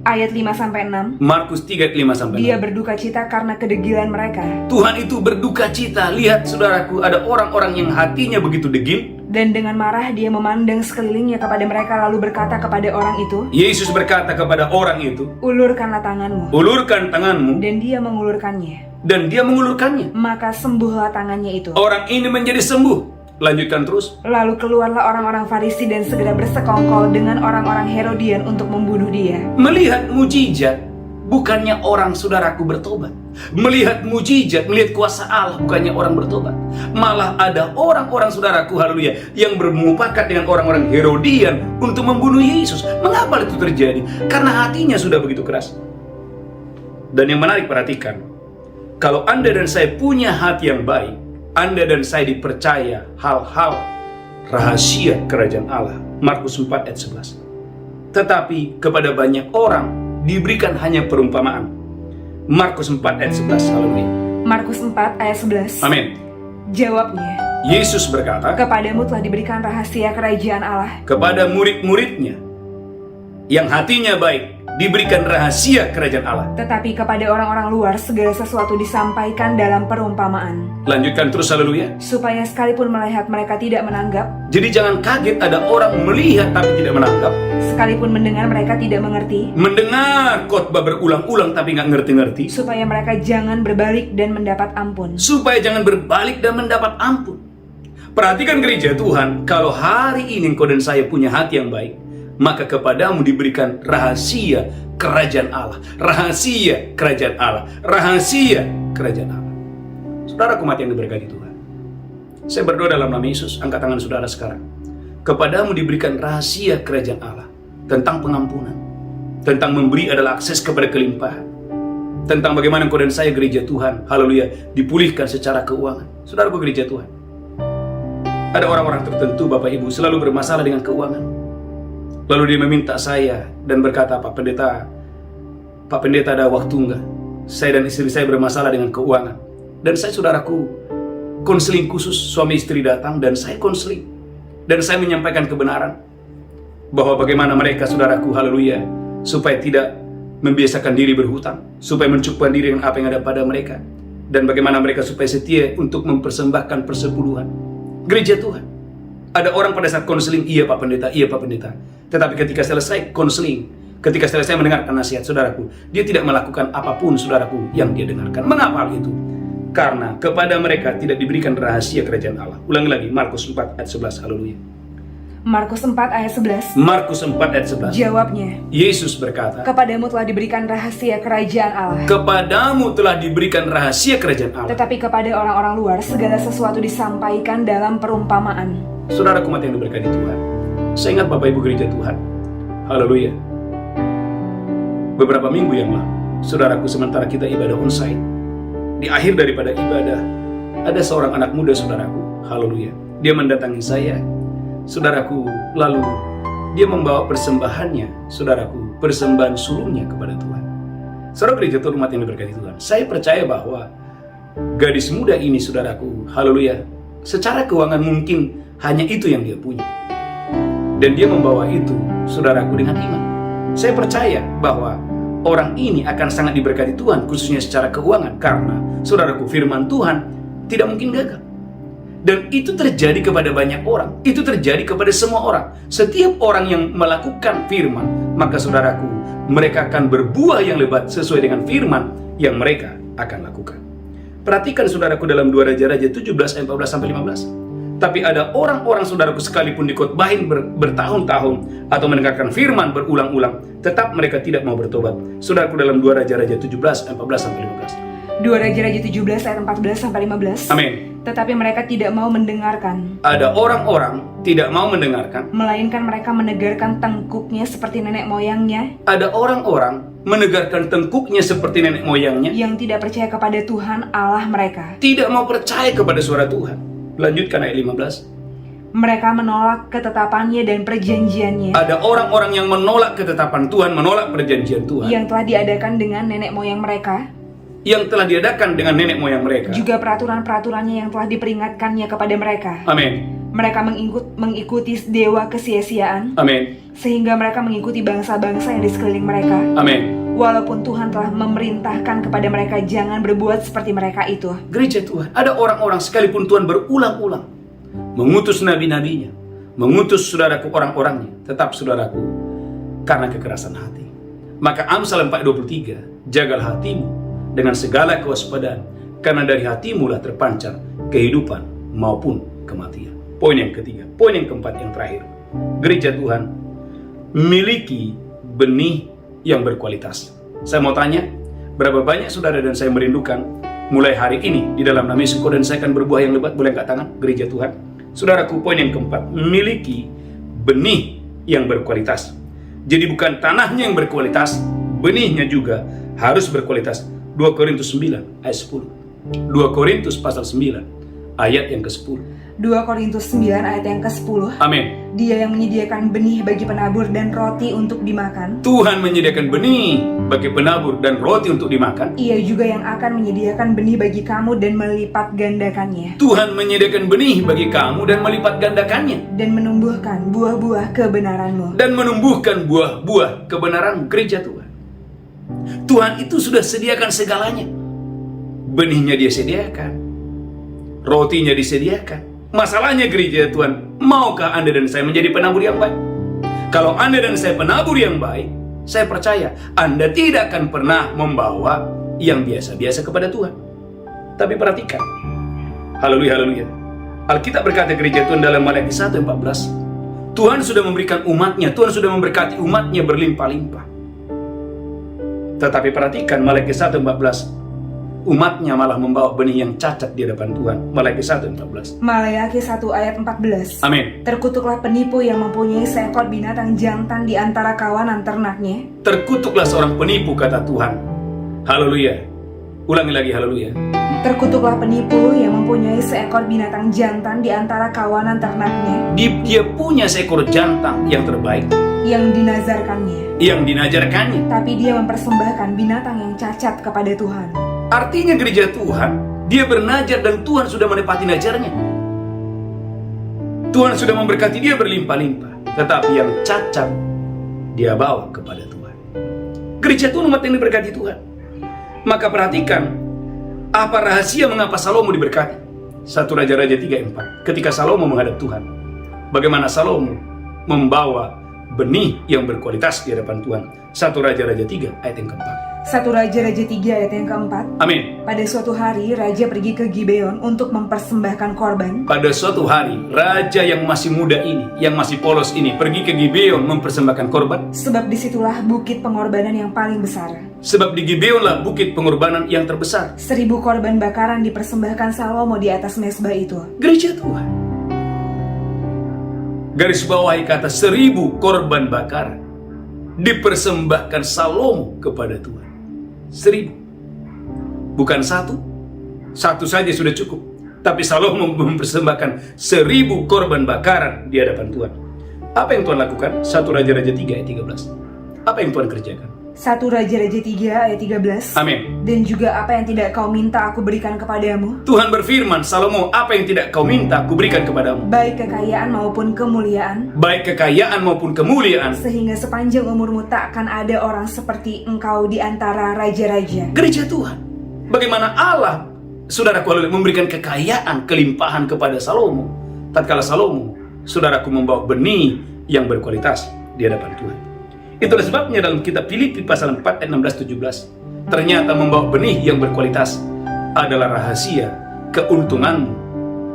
ayat 5 sampai 6. Markus 3 ayat 5 sampai 6. Dia berduka cita karena kedegilan mereka, Tuhan itu berduka cita. Lihat saudaraku, ada orang-orang yang hatinya begitu degil. dan dengan marah dia memandang sekelilingnya kepada mereka lalu berkata kepada orang itu, Yesus berkata kepada orang itu, ulurkanlah tanganmu. ulurkan tanganmu, Dan dia mengulurkannya. dan dia mengulurkannya. Maka sembuhlah tangannya itu. Orang ini menjadi sembuh. Lanjutkan terus. Lalu keluarlah orang-orang Farisi dan segera bersekongkol dengan orang-orang Herodian untuk membunuh dia. Melihat mujizat, bukannya orang saudaraku bertobat. Melihat mujizat, melihat kuasa Allah, bukannya orang bertobat. Malah ada orang-orang saudaraku, haleluya, yang bermufakat dengan orang-orang Herodian untuk membunuh Yesus. Mengapa itu terjadi? Karena hatinya sudah begitu keras. Dan yang menarik, perhatikan, kalau Anda dan saya punya hati yang baik, Anda dan saya dipercaya hal-hal rahasia kerajaan Allah. Markus 4 ayat 11. tetapi kepada banyak orang diberikan hanya perumpamaan. Markus 4 ayat 11. Haleluya. Markus 4 ayat 11. Amin. Jawabnya, Yesus berkata, kepadamu telah diberikan rahasia kerajaan Allah. kepada murid-muridnya yang hatinya baik diberikan rahasia kerajaan Allah. Tetapi kepada orang-orang luar segala sesuatu disampaikan dalam perumpamaan, Lanjutkan terus, haleluya. supaya sekalipun melihat mereka tidak menanggap, Jadi jangan kaget ada orang melihat tapi tidak menangkap, sekalipun mendengar mereka tidak mengerti, mendengar khotbah berulang-ulang tapi nggak ngerti-ngerti, supaya mereka jangan berbalik dan mendapat ampun. supaya jangan berbalik dan mendapat ampun. Perhatikan gereja Tuhan, kalau hari ini engkau dan saya punya hati yang baik, maka kepadamu diberikan rahasia kerajaan Allah. Rahasia kerajaan Allah. Rahasia kerajaan Allah. Saudaraku mati yang diberkati Tuhan, saya berdoa dalam nama Yesus, angkat tangan saudara sekarang. Kepadamu diberikan rahasia kerajaan Allah, tentang pengampunan, tentang memberi adalah akses kepada kelimpahan, tentang bagaimana engkau dan saya gereja Tuhan, haleluya, dipulihkan secara keuangan. Saudaraku gereja Tuhan, ada orang-orang tertentu Bapak Ibu selalu bermasalah dengan keuangan. Lalu dia meminta saya dan berkata, Pak Pendeta ada waktu enggak? Saya dan istri saya bermasalah dengan keuangan. Dan saya, saudaraku, konseling khusus, suami istri datang dan saya konseling. Dan saya menyampaikan kebenaran bahwa bagaimana mereka, saudaraku, haleluya, supaya tidak membiasakan diri berhutang, supaya mencukupkan diri dengan apa yang ada pada mereka, dan bagaimana mereka supaya setia untuk mempersembahkan persepuluhan. Gereja Tuhan, ada orang pada saat konseling, iya Pak Pendeta, iya Pak Pendeta. Tetapi ketika selesai konseling, ketika selesai mendengarkan nasihat, saudaraku, dia tidak melakukan apapun, saudaraku, yang dia dengarkan. Mengapa hal itu? Karena kepada mereka tidak diberikan rahasia kerajaan Allah. Ulangi lagi, Markus 4 ayat 11, haleluya. Markus 4 ayat 11. Markus 4 ayat 11. Jawabnya, Yesus berkata, kepadamu telah diberikan rahasia kerajaan Allah. kepadamu telah diberikan rahasia kerajaan Allah. Tetapi kepada orang-orang luar segala sesuatu disampaikan dalam perumpamaan. Saudaraku mati yang diberkati Tuhan, saya ingat Bapak Ibu gereja Tuhan, haleluya, beberapa minggu yang lalu, saudaraku, sementara kita ibadah onsite, di akhir daripada ibadah, ada seorang anak muda, saudaraku, haleluya, dia mendatangi saya, saudaraku, lalu dia membawa persembahannya, saudaraku, persembahan sulungnya kepada Tuhan. Saudara gereja Tuhan, umat yang diberkati Tuhan, saya percaya bahwa gadis muda ini, saudaraku, haleluya, secara keuangan mungkin hanya itu yang dia punya. Dan dia membawa itu, saudaraku, dengan iman. Saya percaya bahwa orang ini akan sangat diberkati Tuhan, khususnya secara keuangan. Karena, saudaraku, firman Tuhan tidak mungkin gagal. Dan itu terjadi kepada banyak orang. Itu terjadi kepada semua orang. Setiap orang yang melakukan firman, maka saudaraku, mereka akan berbuah yang lebat sesuai dengan firman yang mereka akan lakukan. Perhatikan saudaraku dalam 2 Raja-Raja 17 ayat 14-15. Tapi ada orang-orang, saudaraku, sekalipun dikotbahin bertahun-tahun atau mendengarkan firman berulang-ulang, tetap mereka tidak mau bertobat. Saudaraku, dalam 2 Raja-Raja 17 ayat 14-15. 2 Raja-Raja 17 ayat 14-15. Amin. Tetapi mereka tidak mau mendengarkan, Ada orang-orang tidak mau mendengarkan. melainkan mereka menegarkan tengkuknya seperti nenek moyangnya, Ada orang-orang menegarkan tengkuknya seperti nenek moyangnya, yang tidak percaya kepada Tuhan Allah mereka. tidak mau percaya kepada suara Tuhan. Lanjutkan ayat 15. Mereka menolak ketetapannya dan perjanjiannya Ada orang-orang yang menolak ketetapan Tuhan, menolak perjanjian Tuhan, yang telah diadakan dengan nenek moyang mereka, yang telah diadakan dengan nenek moyang mereka. juga peraturan-peraturannya yang telah diperingatkannya kepada mereka. Amin. Mereka mengikuti dewa kesia-siaan, Amin. sehingga mereka mengikuti bangsa-bangsa yang di sekeliling mereka. Amin. Walaupun Tuhan telah memerintahkan kepada mereka jangan berbuat seperti mereka itu. Gereja Tuhan, ada orang-orang sekalipun Tuhan berulang-ulang mengutus nabi-nabinya, mengutus saudaraku orang-orangnya, tetap saudaraku, karena kekerasan hati. Maka Amsal 4:23, jagalah hatimu dengan segala kewaspadaan, karena dari hatimu lah terpancar kehidupan maupun kematian. Poin yang ketiga, poin yang keempat, yang terakhir, gereja Tuhan miliki benih yang berkualitas. Saya mau tanya, berapa banyak saudara dan saya merindukan mulai hari ini di dalam nama Yesus dan saya akan berbuah yang lebat? Boleh angkat tangan, gereja Tuhan. Saudaraku, poin yang keempat, miliki benih yang berkualitas. Jadi bukan tanahnya yang berkualitas, benihnya juga harus berkualitas. 2 Korintus 9 ayat 10. 2 Korintus pasal 9 ayat yang ke-10. 2 Korintus 9 ayat yang ke-10. Amin. Dia yang menyediakan benih bagi penabur dan roti untuk dimakan. Tuhan menyediakan benih bagi penabur dan roti untuk dimakan. Ia juga yang akan menyediakan benih bagi kamu dan melipat gandakannya. Tuhan menyediakan benih bagi kamu dan melipat gandakannya. Dan menumbuhkan buah-buah kebenaranmu. Dan menumbuhkan buah-buah kebenaran gereja Tuhan. Tuhan itu sudah sediakan segalanya. Benihnya dia sediakan. Rotinya disediakan. Masalahnya gereja Tuhan, maukah Anda dan saya menjadi penabur yang baik? Kalau Anda dan saya penabur yang baik, saya percaya Anda tidak akan pernah membawa yang biasa-biasa kepada Tuhan. Tapi perhatikan, haleluya, haleluya. Alkitab berkata gereja Tuhan dalam Matius 1:14, Tuhan sudah memberikan umatnya, Tuhan sudah memberkati umatnya berlimpah-limpah. Tetapi perhatikan Matius 1:14, umatnya malah membawa benih yang cacat di hadapan Tuhan. Matius 1:14. Maleakhi 1 ayat 14. Amin. Terkutuklah penipu yang mempunyai seekor binatang jantan di antara kawanan ternaknya. Terkutuklah seorang penipu, kata Tuhan. Haleluya. Ulangi lagi, haleluya. Terkutuklah penipu yang mempunyai seekor binatang jantan di antara kawanan ternaknya. Dia punya seekor jantan yang terbaik, yang dinazarkannya. yang dinajarkannya. Tapi dia mempersembahkan binatang yang cacat kepada Tuhan. Artinya gereja Tuhan, dia bernajar dan Tuhan sudah menepati najarnya. Tuhan sudah memberkati dia berlimpah-limpah. Tetapi yang cacat, dia bawa kepada Tuhan. Gereja Tuhan, umat yang diberkati Tuhan. Maka perhatikan, apa rahasia mengapa Salomo diberkati? 1 Raja-Raja 3:4. Ketika Salomo menghadap Tuhan, bagaimana Salomo membawa benih yang berkualitas di hadapan Tuhan. 1 Raja-Raja 3 ayat yang keempat. 1 Raja-Raja 3 ayat yang keempat. Amin. Pada suatu hari Raja pergi ke Gibeon untuk mempersembahkan korban. Pada suatu hari, raja yang masih muda ini, yang masih polos ini, pergi ke Gibeon mempersembahkan korban. Sebab disitulah bukit pengorbanan yang paling besar. Sebab di Gibeonlah bukit pengorbanan yang terbesar. 1000 korban bakaran dipersembahkan Salomo di atas mezbah itu. Gereja Tuhan. Garis bawahi kata 1000 korban bakaran dipersembahkan Salomo kepada Tuhan. 1000. Bukan satu saja sudah cukup. Tapi Salomo mempersembahkan 1000 korban bakaran di hadapan Tuhan. Apa yang Tuhan lakukan? 1 Raja-Raja 3 ayat 13. Apa yang Tuhan kerjakan? 1 Raja-Raja 3 ayat 13. Amin. Dan juga apa yang tidak kau minta aku berikan kepadamu, Tuhan berfirman, Salomo, apa yang tidak kau minta aku berikan kepadamu, baik kekayaan maupun kemuliaan, baik kekayaan maupun kemuliaan, sehingga sepanjang umurmu tak akan ada orang seperti engkau di antara raja-raja. gereja Tuhan. Bagaimana Allah, saudaraku, memberikan kekayaan, kelimpahan kepada Salomo. Tatkala Salomo, saudaraku, membawa benih yang berkualitas di hadapan Tuhan. Itulah sebabnya dalam kitab Filipi pasal 4 ayat 16-17, ternyata membawa benih yang berkualitas adalah rahasia keuntunganmu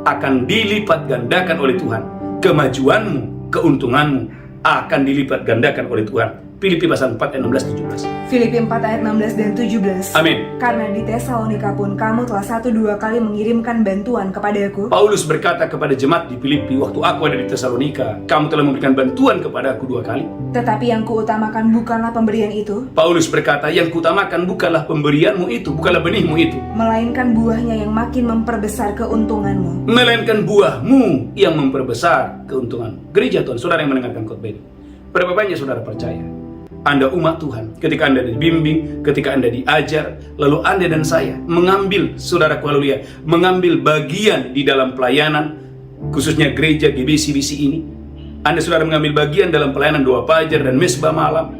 akan dilipat gandakan oleh Tuhan. Kemajuanmu, keuntunganmu akan dilipat gandakan oleh Tuhan. Filipi pasal 4 ayat 16-17. Filipi 4 ayat 16 dan 17. Amin. Karena di Tesalonika pun kamu telah 1-2 kali mengirimkan bantuan kepadaku. Paulus berkata kepada jemaat di Filipi, waktu aku ada di Tesalonika, kamu telah memberikan bantuan kepada aku 2 kali. Tetapi yang kuutamakan bukanlah pemberian itu, Paulus berkata, yang kuutamakan bukanlah pemberianmu itu, bukanlah benihmu itu, melainkan buahnya yang makin memperbesar keuntunganmu. melainkan buahmu yang memperbesar keuntunganmu. Gereja Tuhan, saudara yang mendengarkan khotbah ini, berapa banyak saudara percaya Anda umat Tuhan, ketika Anda dibimbing, ketika Anda diajar, lalu Anda dan saya mengambil, saudaraku, haleluya, mengambil bagian di dalam pelayanan, khususnya gereja GBCBC ini. Anda saudara mengambil bagian dalam pelayanan doa fajar dan mezbah malam.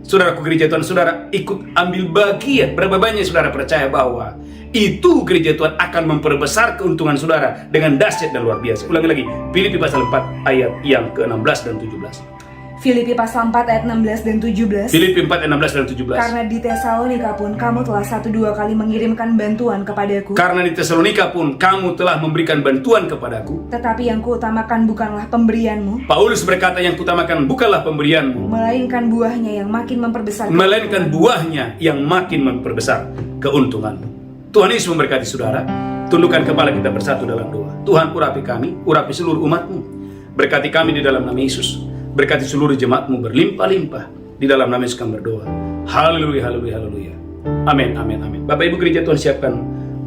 Saudaraku, gereja Tuhan, saudara ikut ambil bagian. Berapa banyak saudara percaya bahwa itu gereja Tuhan akan memperbesar keuntungan saudara dengan dahsyat dan luar biasa. Ulangi lagi, Filipi pasal 4 ayat yang ke-16 dan 17. Filipi pasal 4 ayat 16 dan 17. Filipi 4 ayat 16 dan 17. Karena di Tesalonika pun kamu telah 1-2 kali mengirimkan bantuan kepadaku. Karena di Tesalonika pun kamu telah memberikan bantuan kepadaku. Tetapi yang kuutamakan bukanlah pemberianmu, Paulus berkata, yang kutamakan bukanlah pemberianmu, melainkan buahnya yang makin memperbesar melainkan buahnya yang makin memperbesar keuntunganmu. Tuhan Yesus memberkati saudara. Tundukkan kepala kita bersatu dalam doa. Tuhan, urapi kami, urapi seluruh umatmu. Berkati kami di dalam nama Yesus. Berkati seluruh jemaatmu berlimpah-limpah. Di dalam nama Yesus kami berdoa. Haleluya, haleluya, haleluya. Amin, amin, amin. Bapak Ibu gereja Tuhan, siapkan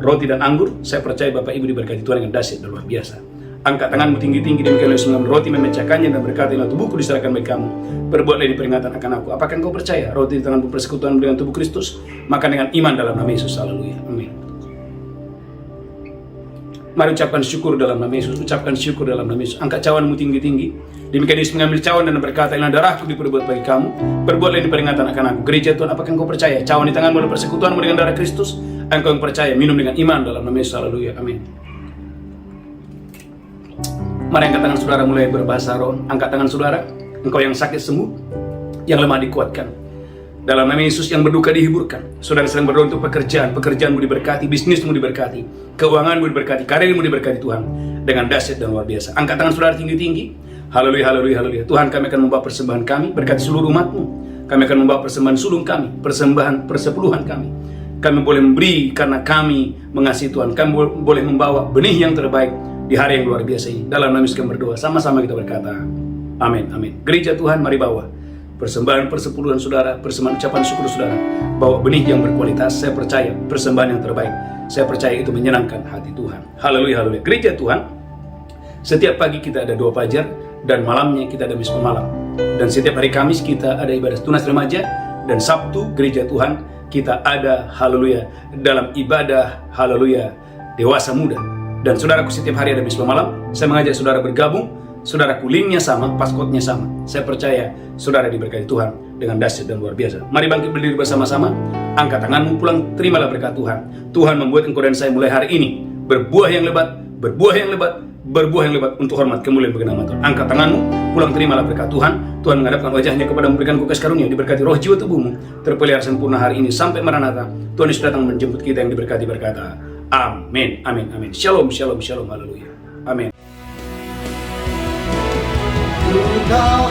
roti dan anggur. Saya percaya Bapak Ibu diberkati Tuhan dengan dahsyat dan luar biasa. Angkat tanganmu tinggi-tinggi, demikian Yesus mengambil roti, memecahkannya dan berkata, inilah tubuhku diserahkan bagi kamu. Berbuatlah ini peringatan akan aku. Apakah engkau percaya roti di tanganmu persekutuan dengan tubuh Kristus? Maka dengan iman dalam nama Yesus. Haleluya. Amin. Mari ucapkan syukur dalam nama Yesus. Ucapkan syukur dalam nama Yesus. Angkat cawanmu tinggi-tinggi. Demikian Yesus mengambil cawan dan berkata, inilah darahku diperbuat bagi kamu. Berbuatlah ini peringatan akan aku. Gereja Tuhan, apakah engkau percaya? Cawan di tanganmu adalah persekutuanmu dengan darah Kristus. Engkau yang percaya, minum dengan iman dalam nama Yesus. Haleluya. Amin. Mari angkat tangan saudara, mulai berbahasa roh. Angkat tangan saudara. Engkau yang sakit sembuh, yang lemah dikuatkan. Dalam nama Yesus, yang berduka dihiburkan. Saudara sedang berdoa untuk pekerjaanmu diberkati, bisnismu diberkati, keuanganmu diberkati, karirmu diberkati Tuhan dengan dahsyat dan luar biasa. Angkat tangan saudara tinggi-tinggi. Haleluya, haleluya, haleluya. Tuhan, kami akan membawa persembahan kami, berkati seluruh umat-Mu. Kami akan membawa persembahan sulung kami, persembahan persepuluhan kami. Kami boleh memberi karena kami mengasihi Tuhan. Kami boleh membawa benih yang terbaik di hari yang luar biasa ini. Dalam nama Yesus kami berdoa. Sama-sama kita berkata, amin, amin. Gereja Tuhan, mari bawa persembahan persepuluhan saudara, persembahan ucapan syukur saudara. Bawa benih yang berkualitas. Saya percaya persembahan yang terbaik. Saya percaya itu menyenangkan hati Tuhan. Haleluya, haleluya. Gereja Tuhan, setiap pagi kita ada doa fajar dan malamnya kita ada misa malam. Dan setiap hari Kamis kita ada ibadah tunas remaja, dan Sabtu Gereja Tuhan kita ada haleluya dalam ibadah haleluya dewasa muda. Dan saudaraku, setiap hari ada misa malam. Saya mengajak saudara bergabung. Saudaraku, linknya sama, passcode-nya sama. Saya percaya saudara diberkati Tuhan dengan dahsyat dan luar biasa. Mari bangkit berdiri bersama-sama. Angkat tanganmu, pulang, terimalah berkat Tuhan. Tuhan membuat engkau dan saya mulai hari ini berbuah yang lebat, berbuah yang lebat, berbuah yang lebat untuk hormat kemuliaan bagi nama Tuhan. Angkat tanganmu, pulang, terimalah berkat Tuhan. Tuhan menghadapkan wajahnya kepada memberikan kasih karunia, diberkati roh jiwa tubuhmu, terpelihara sempurna hari ini sampai Maranatha. Tuhan Yesus datang menjemput kita yang diberkati, berkata, amin, amin, amin. Shalom, shalom, shalom, haleluya. Amin. Engkau